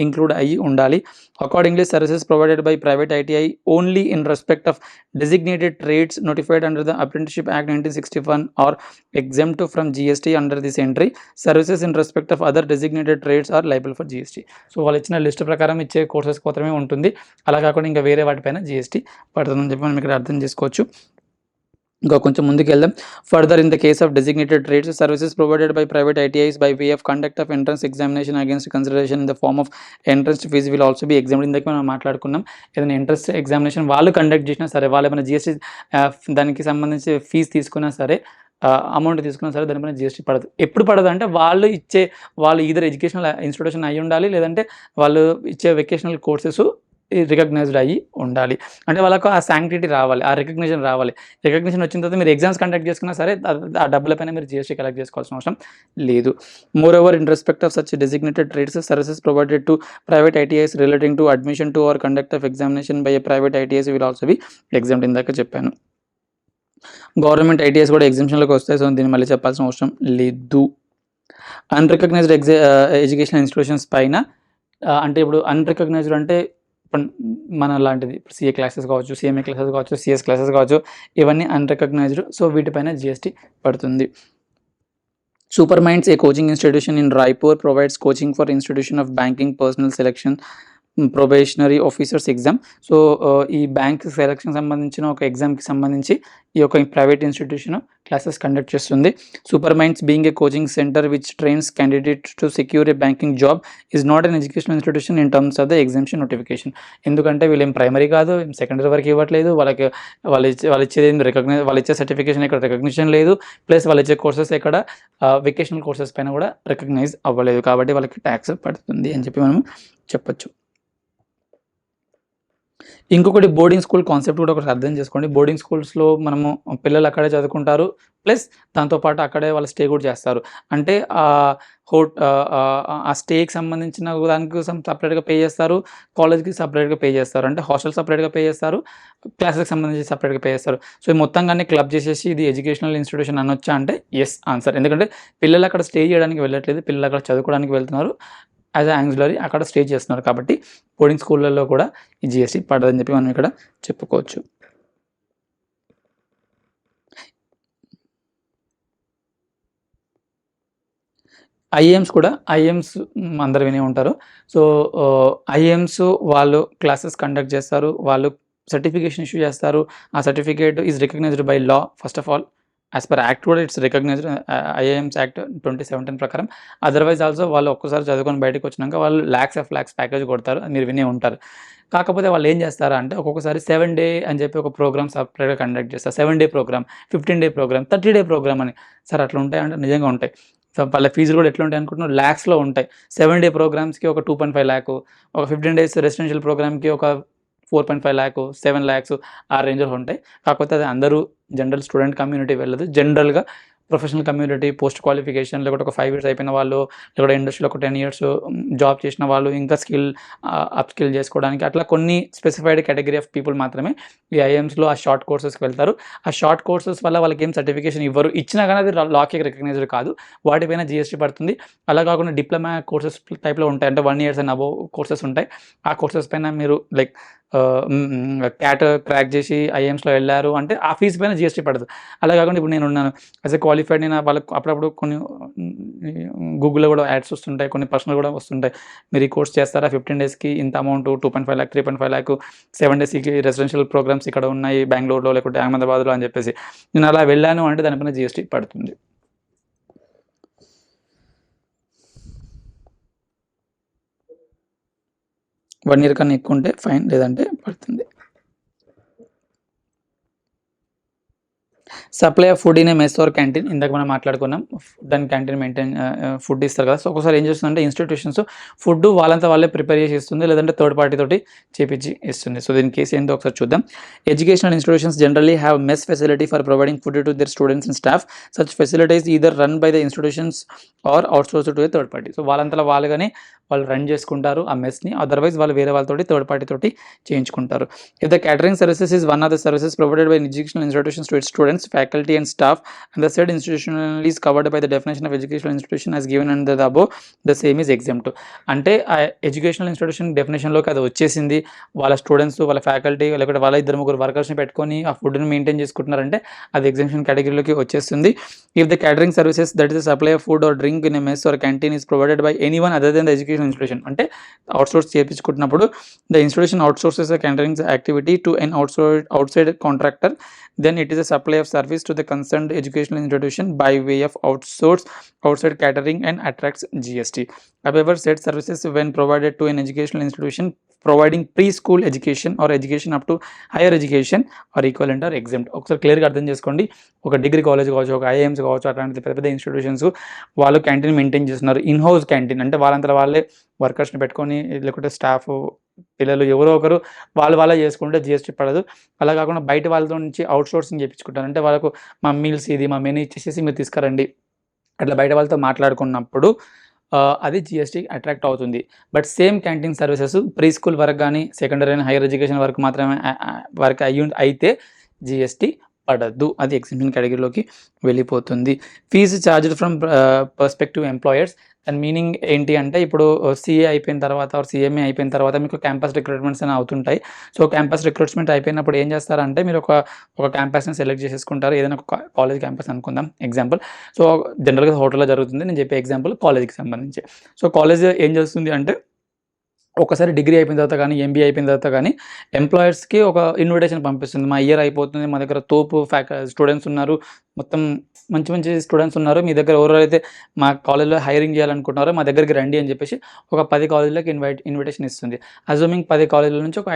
ఇంక్లూడ్ అయ్యి ఉండాలి. Accordingly services provided by private ITI only in respect of designated trades notified under the Apprenticeship Act 1961 or exempt from GST under this entry. Services in respect of other designated trades are liable for GST. So వాళ్ళు ఇచ్చిన list ప్రకారం ఇచ్చే courses మాత్రమే ఉంటుంది, అలా కాకుండా ఇంకా వేరే వాటిపైన GST పడుతుందని చెప్పి మనం ఇక్కడ అర్థం చేసుకోవచ్చు. ఇంకా కొంచెం ముందుకు వెళ్దాం. Further in the case of designated trades services provided by private ITIs by way of conduct of entrance examination against consideration in the form of entrance fee will also be exempted. ఇందాక మనం మాట్లాడుకున్నాం, ఏదైనా entrance examination వాళ్ళు conduct చేసినా సరే, వాళ్ళు ఏమైనా GST దానికి సంబంధించి ఫీజు తీసుకున్నా సరే, అమౌంట్ తీసుకున్నా సరే దానిపైన GST పడదు. ఎప్పుడు పడదు అంటే వాళ్ళు ఈదర్ ఎడ్యుకేషనల్ ఇన్స్టిట్యూషన్ అయి ఉండాలి, లేదంటే వాళ్ళు ఇచ్చే వెకేషనల్ కోర్సెస్ రికగ్నైజ్డ్ అయ్యి ఉండాలి. అంటే వాళ్ళకు ఆ శాంక్టిటీ రావాలి, ఆ రికగ్నిషన్ రావాలి. రికగ్నిషన్ వచ్చిన తర్వాత మీరు ఎగ్జామ్స్ కండక్ట్ చేసుకున్నా సరే ఆ డబ్బులపైన మీరు GST కలెక్ట్ చేసుకోవాల్సిన అవసరం లేదు. Moreover in respect of such designated trades services provided to private ITIs relating to admission to or conduct of examination by a private ITIs will also be exempted. ఇందాక చెప్పాను. Government ITIs కూడా ఎగ్జామ్షన్లోకి వస్తాయి. So దీన్ని మళ్ళీ చెప్పాల్సిన అవసరం లేదు. Unrecognised educational institutions పైన అంటే ఇప్పుడు అన్రికగ్నైజ్డ్ అంటే మన లాంటిది CA క్లాసెస్ కావచ్చు, CMA క్లాసెస్ కావచ్చు, CS క్లాసెస్ కావచ్చు, ఇవన్నీ అన్రికగ్నైజ్డ్. సో వీటిపైన GST పడుతుంది. Super minds A coaching institution in Raipur provides coaching for institution of banking personal selection probationary officers exam. So ఈ బ్యాంక్ సెలక్షన్ సంబంధించిన ఒక ఎగ్జామ్కి సంబంధించి ఈ యొక్క ప్రైవేట్ ఇన్స్టిట్యూషన్ క్లాసెస్ కండక్ట్ చేస్తుంది. Super minds being a coaching centre which trains candidate to secure A banking job is not an educational institution in terms of the exemption notification. ఎందుకంటే వీళ్ళు ఏం ప్రైమరీ కాదు, సెకండరీ వరకు ఇవ్వట్లేదు. వాళ్ళు ఇచ్చేది వాళ్ళు ఇచ్చే సర్టిఫికేషన్ ఇక్కడ రికగ్నిషన్ లేదు. ప్లస్ వాళ్ళు ఇచ్చే కోర్సెస్ ఇక్కడ వెకేషనల్ కోర్సెస్ పైన కూడా రికగ్నైజ్ అవ్వలేదు. కాబట్టి వాళ్ళకి ట్యాక్స్ పడుతుంది అని చెప్పి మనం చెప్పొచ్చు. ఇంకొకటి బోర్డింగ్ స్కూల్ కాన్సెప్ట్ కూడా ఒకటి అర్థం చేసుకోండి. బోర్డింగ్ స్కూల్స్లో మనము పిల్లలు అక్కడే చదువుకుంటారు, ప్లస్ దాంతోపాటు అక్కడే వాళ్ళు స్టే కూడా చేస్తారు. అంటే ఆ స్టేకి సంబంధించిన దానికి సపరేట్గా పే చేస్తారు, కాలేజ్కి సపరేట్గా పే చేస్తారు. అంటే హాస్టల్ సపరేట్గా పే చేస్తారు, క్లాసెస్కి సంబంధించి సపరేట్గా పే చేస్తారు. సో ఈ మొత్తంగానే క్లబ్ చేసేసి ఇది ఎడ్యుకేషనల్ ఇన్స్టిట్యూషన్ అనొచ్చా అంటే ఎస్ ఆన్సర్. ఎందుకంటే పిల్లలు అక్కడ స్టే చేయడానికి వెళ్ళట్లేదు, పిల్లలు అక్కడ చదువుకోవడానికి వెళ్తున్నారు, యాజ్ యాంగ్యులరీ అక్కడ స్టే చేస్తున్నారు. కాబట్టి బోర్డింగ్ స్కూళ్ళల్లో కూడా ఈ GST పడదని చెప్పి మనం ఇక్కడ చెప్పుకోవచ్చు. IIMs కూడా అందరు వినే ఉంటారు. సో IIMs వాళ్ళు క్లాసెస్ కండక్ట్ చేస్తారు, వాళ్ళు సర్టిఫికేషన్ ఇష్యూ చేస్తారు. ఆ certificate is recognised by law first of all. As per act కూడా ఇట్స్ రికగ్నైజ్డ్, IIMs యాక్ట్ 2017 ప్రకారం. అదర్వైజ్ ఆల్సో వాళ్ళు ఒక్కసారి చదువుకొని బయటకు వచ్చినాక వాళ్ళు lakhs ప్యాకేజ్ కొడతారు, మీరు వినే ఉంటారు. కాకపోతే వాళ్ళు ఏం చేస్తారా అంటే ఒక్కొక్కసారి 7 డే అని చెప్పి ఒక ప్రోగ్రామ్ సపరేట్గా కండక్ట్ చేస్తారు. 7 day programme, 15 day programme, 30 day programme అని. సార్ అట్లా ఉంటాయి అంటే నిజంగా ఉంటాయి. సో వాళ్ళ ఫీజులు కూడా ఎట్లా ఉంటాయి అనుకుంటున్నారు, lakhsలో ఉంటాయి. 7 డే ప్రోగ్రామ్స్కి ఒక 2.5 lakh, ఒక 15 days రెసిడెన్షియల్ ప్రోగ్రామ్కి ఒక 4.5 lakh, 7 lakhs ఆ రేంజ్లో ఉంటాయి. కాకపోతే అది అందరూ జనరల్ స్టూడెంట్ కమ్యూనిటీ వెళ్ళదు. జనరల్గా ప్రొఫెషనల్ కమ్యూనిటీ, పోస్ట్ క్వాలిఫికేషన్, లేకపోతే ఒక 5 years అయిపోయిన వాళ్ళు, లేకపోతే ఇండస్ట్రీలో ఒక 10 years జాబ్ చేసిన వాళ్ళు, ఇంకా అప్ స్కిల్ చేసుకోవడానికి అట్లా కొన్ని స్పెసిఫైడ్ కేటగిరీ ఆఫ్ పీపుల్ మాత్రమే ఈ IIMsలో ఆ షార్ట్ కోర్సెస్కి వెళ్తారు. ఆ షార్ట్ కోర్సెస్ వల్ల వాళ్ళకి ఏం సర్టిఫికేషన్ ఇవ్వరు, ఇచ్చినా కానీ అది లాకి రికగ్నైజ్డ్ కాదు, వాటిపైన GST పడుతుంది. అలా కాకుండా డిప్లొమా కోర్సెస్ టైప్లో ఉంటాయి, అంటే 1 years and above కోర్సెస్ ఉంటాయి. ఆ కోర్సెస్ పైన మీరు లైక్ క్యాట్ క్రాక్ చేసి IIMsలో వెళ్ళారు అంటే ఆ ఫీజు పైన GST పడదు. అలా కాకుండా ఇప్పుడు నేను ఉన్నాను యాజ్ ఎ క్వాలిఫైడ్, నేను వాళ్ళకు అప్పుడప్పుడు కొన్ని గూగుల్లో కూడా యాడ్స్ వస్తుంటాయి, కొన్ని పర్సనల్ కూడా వస్తుంటాయి. మీరు ఈ కోర్స్ చేస్తారా, 15 daysకి ఇంత అమౌంట్, 2.5 lakh, 3.5 lakh, 7 daysకి రెసిడెన్షియల్ ప్రోగ్రామ్స్ ఇక్కడ ఉన్నాయి బెంగళూరులో లేకపోతే అహ్మదాబాద్లో అని చెప్పేసి. నేను అలా వెళ్ళాను అంటే దానిపైన GST పడుతుంది. వన్ ఇయర్ కన్నా ఎక్కువ ఉంటే ఫైన్, లేదంటే పడుతుంది. Supply of food in a mess or canteen, ఇందాక మనం మాట్లాడుకున్నాం. Food and canteen maintain food ఇస్తారు కదా. సో ఒకసారి ఏం చేస్తుందంటే ఇన్స్టిట్యూషన్స్ ఫుడ్ వాళ్ళంతా వాళ్ళే ప్రిపేర్ చేసి ఇస్తుంది, లేదంటే థర్డ్ పార్టీ తోటి చేపించి ఇస్తుంది. సో దీని కేసు ఏంటో ఒకసారి చూద్దాం. Educational institutions generally have mess facility for providing food to their students and staff. Such facilities either run by the institutions or outsource to a third party. So వాళ్ళంతా వాళ్ళగానే వాళ్ళు రన్ చేసుకుంటారు ఆ మెస్ని, otherwise వాళ్ళు వేరే వాళ్ళతోటి థర్డ్ పార్టీ తోటి చేయించుకుంటారు. If the catering services is one of the services provided by educational institutions to it's students, faculty and staff, and the said institution is covered by the definition of educational institution as given under the above, the same is exempt. అంటే ఆ educational institution డెఫినేషన్లోకి అది వచ్చేసింది. వాళ్ళ students, వాళ్ళ faculty, లేకపోతే వాళ్ళ 2-3 వర్కర్స్ని పెట్టుకొని ఆ ఫుడ్ని మెయింటైన్ చేసుకుంటున్నారంటే అది ఎగ్జామ్షన్ కేటగిరీలోకి వచ్చేస్తుంది. If the catering services that is supply of food or drink in a mess or canteen is provided by anyone other than the education institution, అంటే అవుట్సోర్స్ చేయించుకుంటున్నప్పుడు the institution outsources the catering activity to an outside contractor, then it is a supply of service to the concerned educational institution by way of outside catering and attracts GST. However, said services when provided to an educational institution providing preschool education or education up to higher education or equivalent are exempt. ఒకసారి క్లియర్గా అర్థం చేసుకోండి. ఒక degree college కావచ్చు, ఒక IIMs కావచ్చు, అట్లాంటి పెద్ద పెద్ద ఇన్స్టిట్యూషన్స్ వాళ్ళు క్యాంటీన్ మెయింటైన్ చేస్తున్నారు. ఇన్ హౌస్ క్యాంటీన్ అంటే వాళ్ళంతా వాళ్ళే వర్కర్స్ని పెట్టుకొని, లేకపోతే స్టాఫ్ పిల్లలు ఎవరో ఒకరు వాళ్ళే చేసుకుంటే జీఎస్టీ పడదు. అలా కాకుండా బయట వాళ్ళతో నుంచి అవుట్‌సోర్సింగ్ చేపించుకుంటారు. అంటే వాళ్ళకు మా మీల్స్ ఇది, మా మెనూ ఇచ్చేసేసి మీరు తీసుకురండి. అట్లా బయట వాళ్ళతో మాట్లాడుకున్నప్పుడు అది జీఎస్టీ అట్రాక్ట్ అవుతుంది. But same canteen services pre school వరకు గానీ, సెకండరీ అండ్ హైయర్ ఎడ్యుకేషన్ వరకు మాత్రమే వరకు అయితే జీఎస్టీ పడద్దు. అది ఎగ్జంప్షన్ కేటగిరీలోకి వెళ్ళిపోతుంది. Fee charged from perspective employers. దాని మీనింగ్ ఏంటి అంటే ఇప్పుడు సీఏ అయిపోయిన తర్వాత సీఎంఏ అయిపోయిన తర్వాత మీకు క్యాంపస్ రిక్రూట్మెంట్స్ అని అవుతుంటాయి. సో క్యాంపస్ రిక్రూట్మెంట్ అయిపోయినప్పుడు ఏం చేస్తారంటే మీరు ఒక క్యాంపస్ని సెలెక్ట్ చేసేసుకుంటారు. ఏదైనా ఒక కాలేజ్ క్యాంపస్ అనుకుందాం ఎగ్జాంపుల్. సో జనరల్గా హోటల్లో జరుగుతుంది. నేను చెప్పే ఎగ్జాంపుల్ కాలేజ్కి సంబంధించి. సో కాలేజ్ ఏం చేస్తుంది అంటే ఒకసారి డిగ్రీ అయిపోయిన తర్వాత కానీ, ఎంబీఏ అయిపోయిన తర్వాత కానీ ఎంప్లాయర్స్కి ఒక ఇన్విటేషన్ పంపిస్తుంది. మా ఇయర్ అయిపోతుంది, మా దగ్గర తోపు స్టూడెంట్స్ ఉన్నారు, మొత్తం మంచి మంచి స్టూడెంట్స్ ఉన్నారు, మీ దగ్గర ఎవరైతే మా కాలేజ్లో హైరింగ్ చేయాలనుకుంటున్నారో మా దగ్గరికి రండి అని చెప్పేసి ఒక 10 కాలేజీలకు ఇన్విటేషన్ ఇస్తుంది. అజ్యూమింగ్ 10 కాలేజీల నుంచి ఒక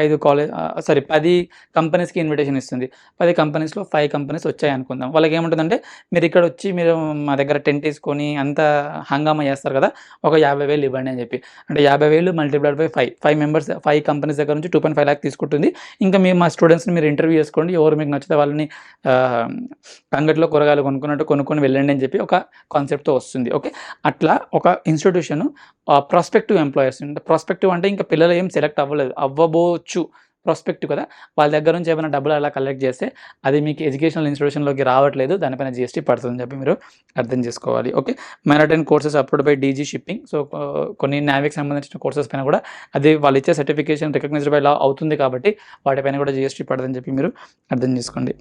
10 కంపెనీస్కి ఇన్విటేషన్ ఇస్తుంది. 10 కంపెనీస్లో 5 కంపెనీస్ వచ్చాయి అనుకుందాం. వాళ్ళకి ఏముంటుందంటే మీరు ఇక్కడ వచ్చి మీరు మా దగ్గర టెంట్ వేసుకొని అంతా హంగామా చేస్తారు కదా, ఒక 50,000 ఇవ్వండి అని చెప్పి. అంటే 50,000 మల్టిప్లైడ్ బై 5 మెంబర్స్ 5 కంపెనీస్ దగ్గర నుంచి 2.5 లాక్ తీసుకుంటుంది. ఇంకా మా స్టూడెంట్స్ని మీరు ఇంటర్వ్యూ చేసుకోండి, ఎవరు మీకు నచ్చితే వాళ్ళని అంగట్లో కూరగాయలు కొనుక్కొని వెళ్ళండి అని చెప్పి ఒక కాన్సెప్ట్తో వస్తుంది. ఓకే, అట్లా ఒక ఇన్స్టిట్యూషన్ ప్రాస్పెక్టివ్ ఎంప్లాయర్స్, ప్రాస్పెక్టివ్ అంటే ఇంకా పిల్లలు ఏం సెలెక్ట్ అవ్వబోచ్చు, ప్రాస్పెక్టివ్ కదా, వాళ్ళ దగ్గర నుంచి ఏమైనా డబ్బులు అలా కలెక్ట్ చేస్తే అది మీకు ఎడ్యుకేషనల్ ఇన్స్టిట్యూషన్లోకి రావట్లేదు, దానిపైన జీఎస్టీ పడుతుందని చెప్పి మీరు అర్థం చేసుకోవాలి. Okay, maritime courses approved by DG shipping. So కొన్ని నేవీకి సంబంధించిన కోర్సెస్ పైన కూడా అది వాళ్ళు ఇచ్చే సర్టిఫికేషన్ రికగ్నైజ్డ్ బై లా అవుతుంది కాబట్టి వాటిపైన కూడా జీఎస్టీ పడదని చెప్పి మీరు అర్థం చేసుకోండి.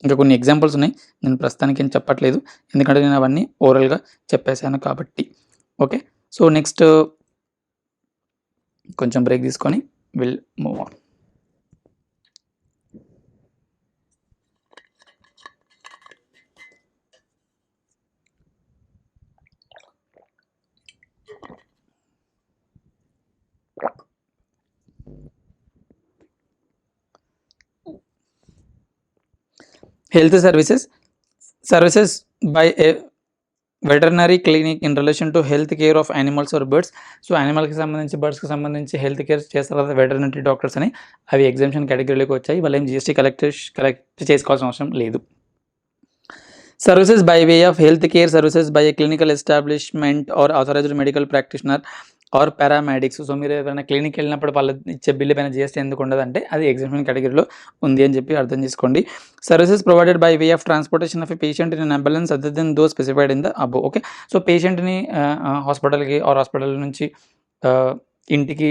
ఇంకా కొన్ని ఎగ్జాంపుల్స్ ఉన్నాయి, నేను ప్రస్తుతానికి ఏం చెప్పట్లేదు ఎందుకంటే నేను అవన్నీ ఓరల్గా చెప్పేశాను కాబట్టి. ఓకే, సో నెక్స్ట్ కొంచెం బ్రేక్ తీసుకొని will move on. Health services by a veterinary clinic in relation to health care of animals or birds. So యానిమల్కి సంబంధించి బర్డ్స్కి సంబంధించి హెల్త్ కేర్ చేస్తారు కదా వెటర్నరీ డాక్టర్స్ అని, అవి ఎగ్జామ్షన్ కేటగిరీలోకి వచ్చాయి. వాళ్ళు ఏం జీఎస్టీ కలెక్ట్ చేసుకోవాల్సిన అవసరం లేదు. Services by way of health care services by a clinical establishment or authorised medical practitioner or paramedics. So మీరు ఏదైనా క్లినిక్ వెళ్ళినప్పుడు వాళ్ళు ఇచ్చే బిల్లు పైన జీఎస్టీ ఎందుకు ఉండదంటే అది ఎగ్జామ్షన్ కేటగిరీలో ఉంది అని చెప్పి అర్థం చేసుకోండి. Services provided by way of transportation of a patient in ambulance other than those specified in the above. Okay, so పేషెంట్ని హాస్పిటల్కి ఆర్ హాస్పిటల్ నుంచి ఇంటికి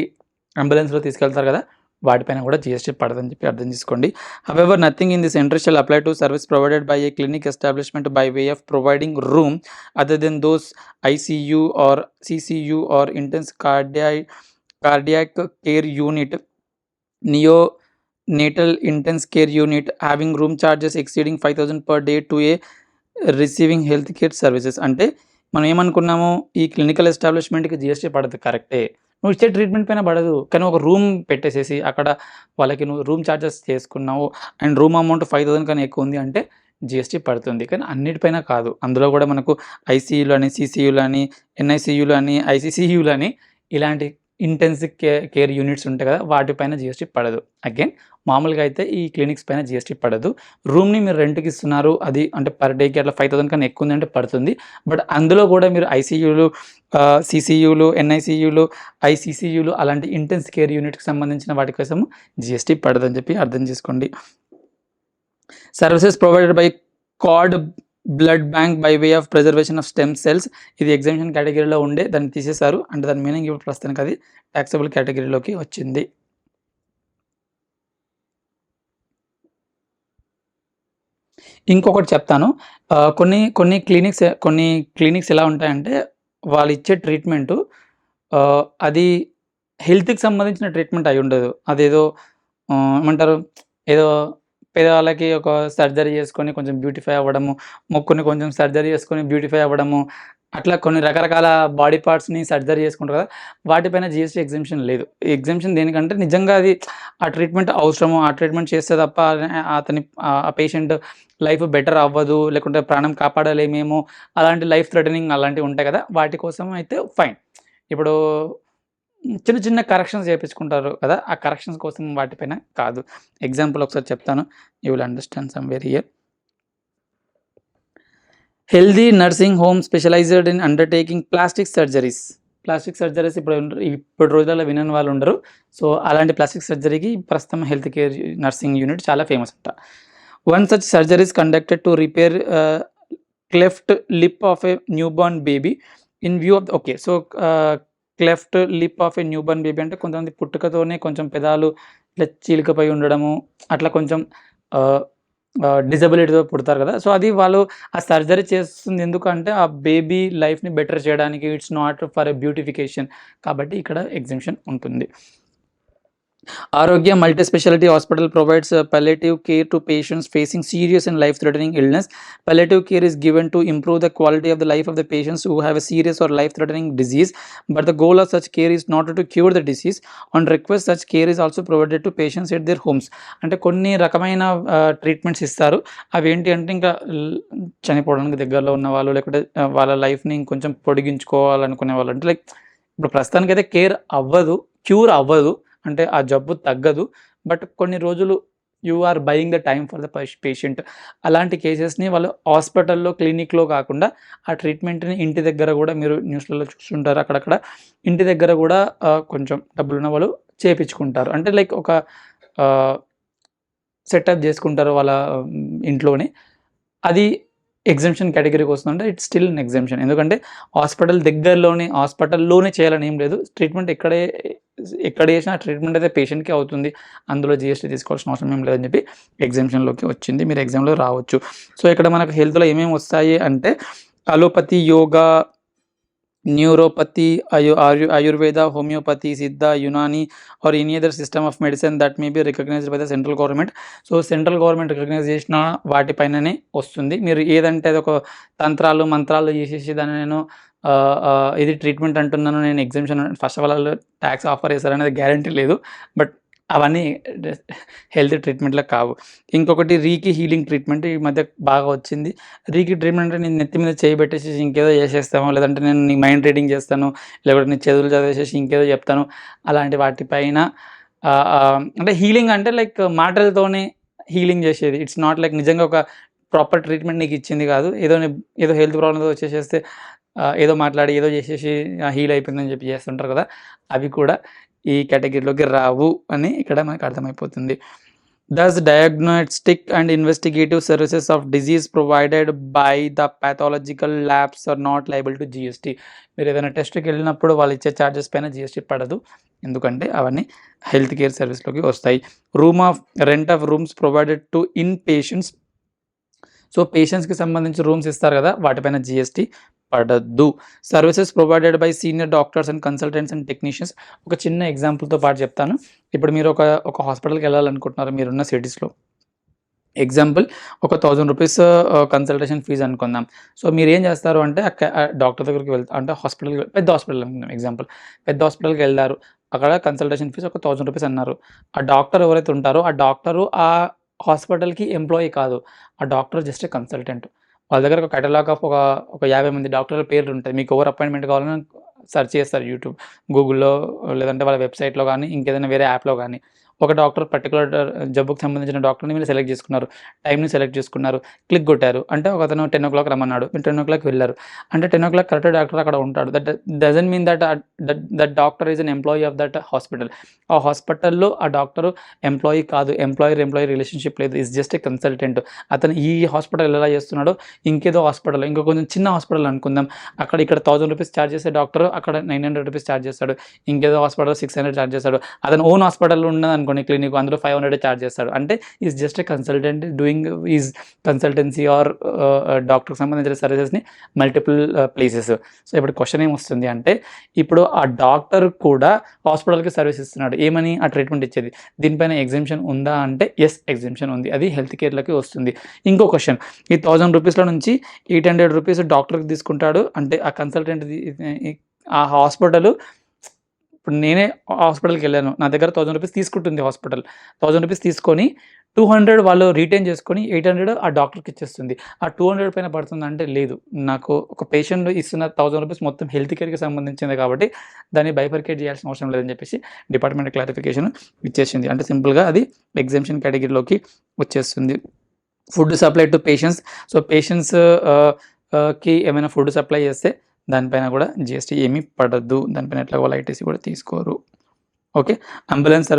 అంబులెన్స్లో తీసుకెళ్తారు కదా, వాటిపైన కూడా జీఎస్టీ పడదని చెప్పి అర్థం చేసుకోండి. However nothing in this entry shall apply to service provided by a clinic establishment by way of providing room other than those ICU or CCU or intense cardiac care unit, neonatal intense care unit having room charges exceeding 5,000 per day to a receiving health care services. అంటే మనం ఏమనుకున్నాము, ఈ clinical ఎస్టాబ్లిష్మెంట్కి GST పడదు, కరెక్టే, నువ్వు ఇచ్చే treatment పైన పడదు, కానీ ఒక రూమ్ పెట్టేసేసి అక్కడ వాళ్ళకి నువ్వు రూమ్ ఛార్జెస్ చేసుకున్నావు అండ్ రూమ్ అమౌంట్ 5,000 కన్నా ఎక్కువ ఉంది అంటే జీఎస్టీ పడుతుంది. కానీ అన్నిటిపైన కాదు, అందులో కూడా మనకు ICUలు అని, CCUలు అని, NICUలు అని, ICCUలు అని ఇలాంటి ఇంటెన్సివ్ కేర్ యూనిట్స్ ఉంటాయి కదా, వాటిపైన జీఎస్టీ పడదు. అగైన్ మామూలుగా అయితే ఈ క్లినిక్స్ పైన జీఎస్టీ పడదు. రూమ్ని మీరు రెంట్కి ఇస్తున్నారు, అది అంటే పర్ డేకి అట్లా 5,000 కన్నా ఎక్కువ ఉంది అంటే పడుతుంది. బట్ అందులో కూడా మీరు ICUలు, CCUలు, NICUలు, ICCUలు అలాంటి ఇంటెన్స్ కేర్ యూనిట్కి సంబంధించిన వాటి కోసం జీఎస్టీ పడదని చెప్పి అర్థం చేసుకోండి. Services provided by card blood bank by way of preservation of stem cells. ఇది ఎగ్జామ్షన్ కేటగిరీలో ఉండే, దాన్ని తీసేశారు అంటే దాని మీనింగ్ ఇప్పుడు ప్రస్తుతానికి అది ట్యాక్సబుల్ కేటగిరీలోకి వచ్చింది. ఇంకొకటి చెప్తాను, కొన్ని క్లినిక్స్ ఎలా ఉంటాయంటే వాళ్ళు ఇచ్చే ట్రీట్మెంటు అది హెల్త్కి సంబంధించిన ట్రీట్మెంట్ అయి ఉండదు. అదేదో ఏమంటారు, ఏదో పేదవాళ్ళకి ఒక సర్జరీ చేసుకొని కొంచెం బ్యూటిఫై అవ్వడము, మొక్కుని కొంచెం సర్జరీ చేసుకొని బ్యూటిఫై అవ్వడము, అట్లా కొన్ని రకరకాల బాడీ పార్ట్స్ని సర్జరీ చేసుకుంటారు కదా, వాటిపైన జీఎస్టీ ఎగ్జామ్షన్ లేదు. ఎగ్జామ్షన్ దేనికంటే నిజంగా అది ఆ ట్రీట్మెంట్ అవసరము, ఆ ట్రీట్మెంట్ చేస్తే తప్ప ఆ పేషెంట్ లైఫ్ బెటర్ అవ్వదు, లేకుంటే ప్రాణం కాపాడలేమేమో, అలాంటి లైఫ్ థ్రెటనింగ్ అలాంటివి ఉంటాయి కదా, వాటి కోసం అయితే ఫైన్. ఇప్పుడు చిన్న చిన్న కరెక్షన్స్ చేయించుకుంటారు కదా, ఆ కరెక్షన్స్ కోసం వాటిపైన కాదు. ఎగ్జాంపుల్ ఒకసారి చెప్తాను, you will understand some very here. Healthy nursing home specialised in undertaking plastic surgeries. Plastic surgeries ఇప్పుడు రోజులలో వినని వాళ్ళు ఉండరు. సో అలాంటి ప్లాస్టిక్ సర్జరీకి ప్రస్తుతం హెల్త్ కేర్ నర్సింగ్ యూనిట్ చాలా ఫేమస్ అంట. One such surgery is conducted to repair cleft lip of A newborn baby in view of okay. So cleft lip of A newborn baby అంటే కొంతమంది పుట్టుకతోనే కొంచెం పెదాలు ఇట్లా చీలికపై ఉండడము, అట్లా కొంచెం డిజబిలిటీతో పుడతారు కదా. సో అది వాళ్ళు ఆ సర్జరీ చేస్తుంది ఎందుకంటే ఆ బేబీ లైఫ్ని బెటర్ చేయడానికి, it's not for a beautification. కాబట్టి ఇక్కడ ఎగ్జెంప్షన్ ఉంటుంది. Arogya Multi-Speciality Hospital provides palliative care to patients facing serious and life-threatening illness. Palliative care is given to improve the quality of the life of the patients who have a serious or life-threatening disease, but the goal of such care is not to cure the disease. On request, such care is also provided to patients at their homes. అంటే కొన్ని రకమైన treatments ఇస్తారు. అవి ఏంటి అంటే ఇంకా చనిపోవడానికి దగ్గరలో ఉన్న వాళ్ళు, లేకపోతే వాళ్ళ లైఫ్ని ఇంకొంచెం పొడిగించుకోవాలనుకునే వాళ్ళు, అంటే లైక్ ఇప్పుడు ప్రస్తుతానికైతే క్యూర్ అవ్వదు, అంటే ఆ జబ్బు తగ్గదు, బట్ కొన్ని రోజులు you are buying the time for the patient. అలాంటి కేసెస్ని వాళ్ళు హాస్పిటల్లో, క్లినిక్లో కాకుండా ఆ ట్రీట్మెంట్ని ఇంటి దగ్గర కూడా, మీరు న్యూస్లలో చూస్తుంటారు అక్కడక్కడ, ఇంటి దగ్గర కూడా కొంచెం డబ్బులున్న వాళ్ళు చేయించుకుంటారు. అంటే లైక్ ఒక సెటప్ చేసుకుంటారు వాళ్ళ ఇంట్లోనే. అది ఎగ్జెంప్షన్ కేటగిరీకి వస్తుందంటే ఇట్స్ స్టిల్ అన్ ఎగ్జెంప్షన్. ఎందుకంటే హాస్పిటల్లోనే చేయాలని ఏం లేదు. ట్రీట్మెంట్ ఎక్కడ చేసినా ట్రీట్మెంట్ అయితే పేషెంట్కే అవుతుంది, అందులో GST తీసుకోవాల్సిన అవసరం ఏం లేదని చెప్పి ఎగ్జెంప్షన్లోకి వచ్చింది. మీరు ఎగ్జామ్లో రావచ్చు. సో ఇక్కడ మనకు హెల్త్లో ఏమేమి వస్తాయి అంటే allopathy, yoga, neuropathy, Ayurveda, homeopathy, Siddha, Unani, or any other system of medicine that may be recognized by the central government. So central government recognise చేసిన వాటిపైననే వస్తుంది. మీరు ఏదంటే అది ఒక మంత్రాలు చేసేసి దాన్ని నేను ఇది ట్రీట్మెంట్ అంటున్నాను, నేను exemption first of all tax offer చేశారనేది గ్యారంటీ లేదు, బట్ అవన్నీ హెల్త్ ట్రీట్మెంట్లో కావు. ఇంకొకటి రీకి హీలింగ్ ట్రీట్మెంట్ ఈ మధ్య బాగా వచ్చింది. రీకి ట్రీట్మెంట్ అంటే నేను నెత్తి మీద చేయబెట్టేసి ఇంకేదో చేసేస్తాము, లేదంటే నేను నీ మైండ్ రీడింగ్ చేస్తాను, లేకపోతే నీ చదువులు చదివేసేసి ఇంకేదో చెప్తాను. అలాంటి వాటిపైన అంటే హీలింగ్ అంటే లైక్ మాటలతోనే హీలింగ్ చేసేది. ఇట్స్ నాట్ లైక్ నిజంగా ఒక ప్రాపర్ ట్రీట్మెంట్ నీకు ఇచ్చింది కాదు. ఏదో హెల్త్ ప్రాబ్లమ్తో వచ్చేసేస్తే ఏదో మాట్లాడి ఏదో చేసేసి హీల్ అయిపోయిందని చెప్పి చేస్తుంటారు కదా, అవి కూడా ఈ కేటగిరీలోకి రావు అని ఇక్కడ మనకు అర్థమైపోతుంది. Thus, diagnostic and investigative services of disease provided by the pathological labs are not liable to GST. మీరు ఏదైనా టెస్ట్కి వెళ్ళినప్పుడు వాళ్ళు ఇచ్చే ఛార్జెస్ పైన GST పడదు, ఎందుకంటే అవన్నీ హెల్త్ కేర్ సర్వీస్లోకి వస్తాయి. Rent of rooms provided to in patients. So పేషెంట్స్కి సంబంధించి రూమ్స్ ఇస్తారు కదా, వాటిపైన GST పడద్దు. Services provided by senior doctors and consultants and technicians. ఒక చిన్న ఎగ్జాంపుల్తో పాటు చెప్తాను. ఇప్పుడు మీరు ఒక హాస్పిటల్కి వెళ్ళాలనుకుంటున్నారు మీరున్న సిటీస్లో. ఎగ్జాంపుల్, ఒక 1000 రూపీస్ కన్సల్టేషన్ ఫీజు అనుకుందాం. సో మీరు ఏం చేస్తారు అంటే డాక్టర్ దగ్గరికి వెళ్తారు, అంటే పెద్ద హాస్పిటల్ అనుకుందాం ఎగ్జాంపుల్. పెద్ద హాస్పిటల్కి వెళ్తారు, అక్కడ కన్సల్టేషన్ ఫీజు ఒక 1000 రూపీస్ అన్నారు. ఆ డాక్టర్ ఎవరైతే ఉంటారో ఆ డాక్టరు ఆ హాస్పిటల్కి ఎంప్లాయీ కాదు, ఆ డాక్టర్ జస్ట్ కన్సల్టెంట్. వాళ్ళ దగ్గర ఒక కేటలాగ్ ఆఫ్ ఒక 50 మంది డాక్టర్ల పేర్లు ఉంటాయి. మీకు ఎవరు అపాయింట్మెంట్ కావాలని సెర్చ్ చేస్తారు యూట్యూబ్, గూగుల్లో, లేదంటే వాళ్ళ వెబ్సైట్లో కానీ ఇంకేదైనా వేరే యాప్లో కానీ. ఒక డాక్టర్ పర్టికులర్ జబ్బుకు సంబంధించిన డాక్టర్ని మీరు సెలెక్ట్ చేసుకున్నారు, టైంని సెలెక్ట్ చేసుకున్నారు, క్లిక్ కొట్టారు. అంటే ఒక అతను 10 o'clock రమ్మన్నాడు, మీరు 10 o'clock వెళ్ళారు. అంటే 10 o'clock కరెక్ట్ డాక్టర్ అక్కడ ఉంటాడు. That doesn't mean that doctor is an employee of that hospital. ఆ హాస్పిటల్లో ఆ డాక్టర్ ఎంప్లాయీ కాదు, ఎంప్లాయర్ రిలేషన్షిప్ లేదు, ఈజ్ జస్ట్ ఏ కన్సల్టెంట్. అతను ఈ హాస్పిటల్ ఎలా చేస్తున్నాడో ఇంకేదో హాస్పిటల్, ఇంకో కొంచెం చిన్న హాస్పిటల్ అనుకుందాం, ఇక్కడ 1000 రూపీస్ ఛార్జ్ చేసే డాక్టర్ అక్కడ 900 రూపీస్ ఛార్జ్ చేస్తాడు, ఇంకేదో హాస్పిటల్ 600 ఛార్జ్ చేస్తాడు. అతను ఓన్ హాస్పిటల్ ఉన్నది అనుకోండి క్లినిక్, అందులో 500 ఛార్జ్ చేస్తాడు. అంటే is just a consultant doing is consultancy or డాక్టర్కి సంబంధించిన సర్వీసెస్ని మల్టిపుల్ ప్లేసెస్. సో ఇప్పుడు క్వశ్చన్ ఏమొస్తుంది అంటే, ఇప్పుడు ఆ డాక్టర్ కూడా హాస్పిటల్కి సర్వీస్ ఇస్తున్నాడు, ఏమని ఆ ట్రీట్మెంట్ ఇచ్చేది, దీనిపైన ఎగ్జెంప్షన్ ఉందా అంటే ఎస్, ఎగ్జెంప్షన్ ఉంది, అది హెల్త్ కేర్లోకి వస్తుంది. ఇంకో క్వశ్చన్, ఈ 1000 రూపీస్లో నుంచి 800 రూపీస్ డాక్టర్కి తీసుకుంటాడు, అంటే ఆ కన్సల్టెంట్ ఆ హాస్పిటల్ ఇప్పుడు నేనే హాస్పిటల్కి వెళ్ళాను, నా దగ్గర 1000 రూపీస్ తీసుకుంటుంది హాస్పిటల్, 1000 రూపీస్ తీసుకొని 200 వాళ్ళు రిటైన్ చేసుకొని 800 ఆ డాక్టర్కి ఇచ్చేస్తుంది. ఆ 200 పైన పడుతుంది అంటే లేదు, నాకు ఒక పేషెంట్ ఇస్తున్న 1000 రూపీస్ మొత్తం హెల్త్ కేర్కి సంబంధించింది కాబట్టి దాన్ని బైఫర్కేట్ చేయాల్సిన అవసరం లేదని చెప్పేసి డిపార్ట్మెంట్ క్లారిఫికేషన్ ఇచ్చేసింది. అంటే సింపుల్గా అది ఎగ్జామ్షన్ కేటగిరీలోకి వచ్చేస్తుంది. Food supply to patients, so patients కి ఏమైనా ఫుడ్ సప్లై చేస్తే దానిపైన కూడా GST ఏమీ పడద్దు, దానిపైన ఎట్లా వాళ్ళు ITC కూడా తీసుకోరు. ఓకే. అంబులెన్స్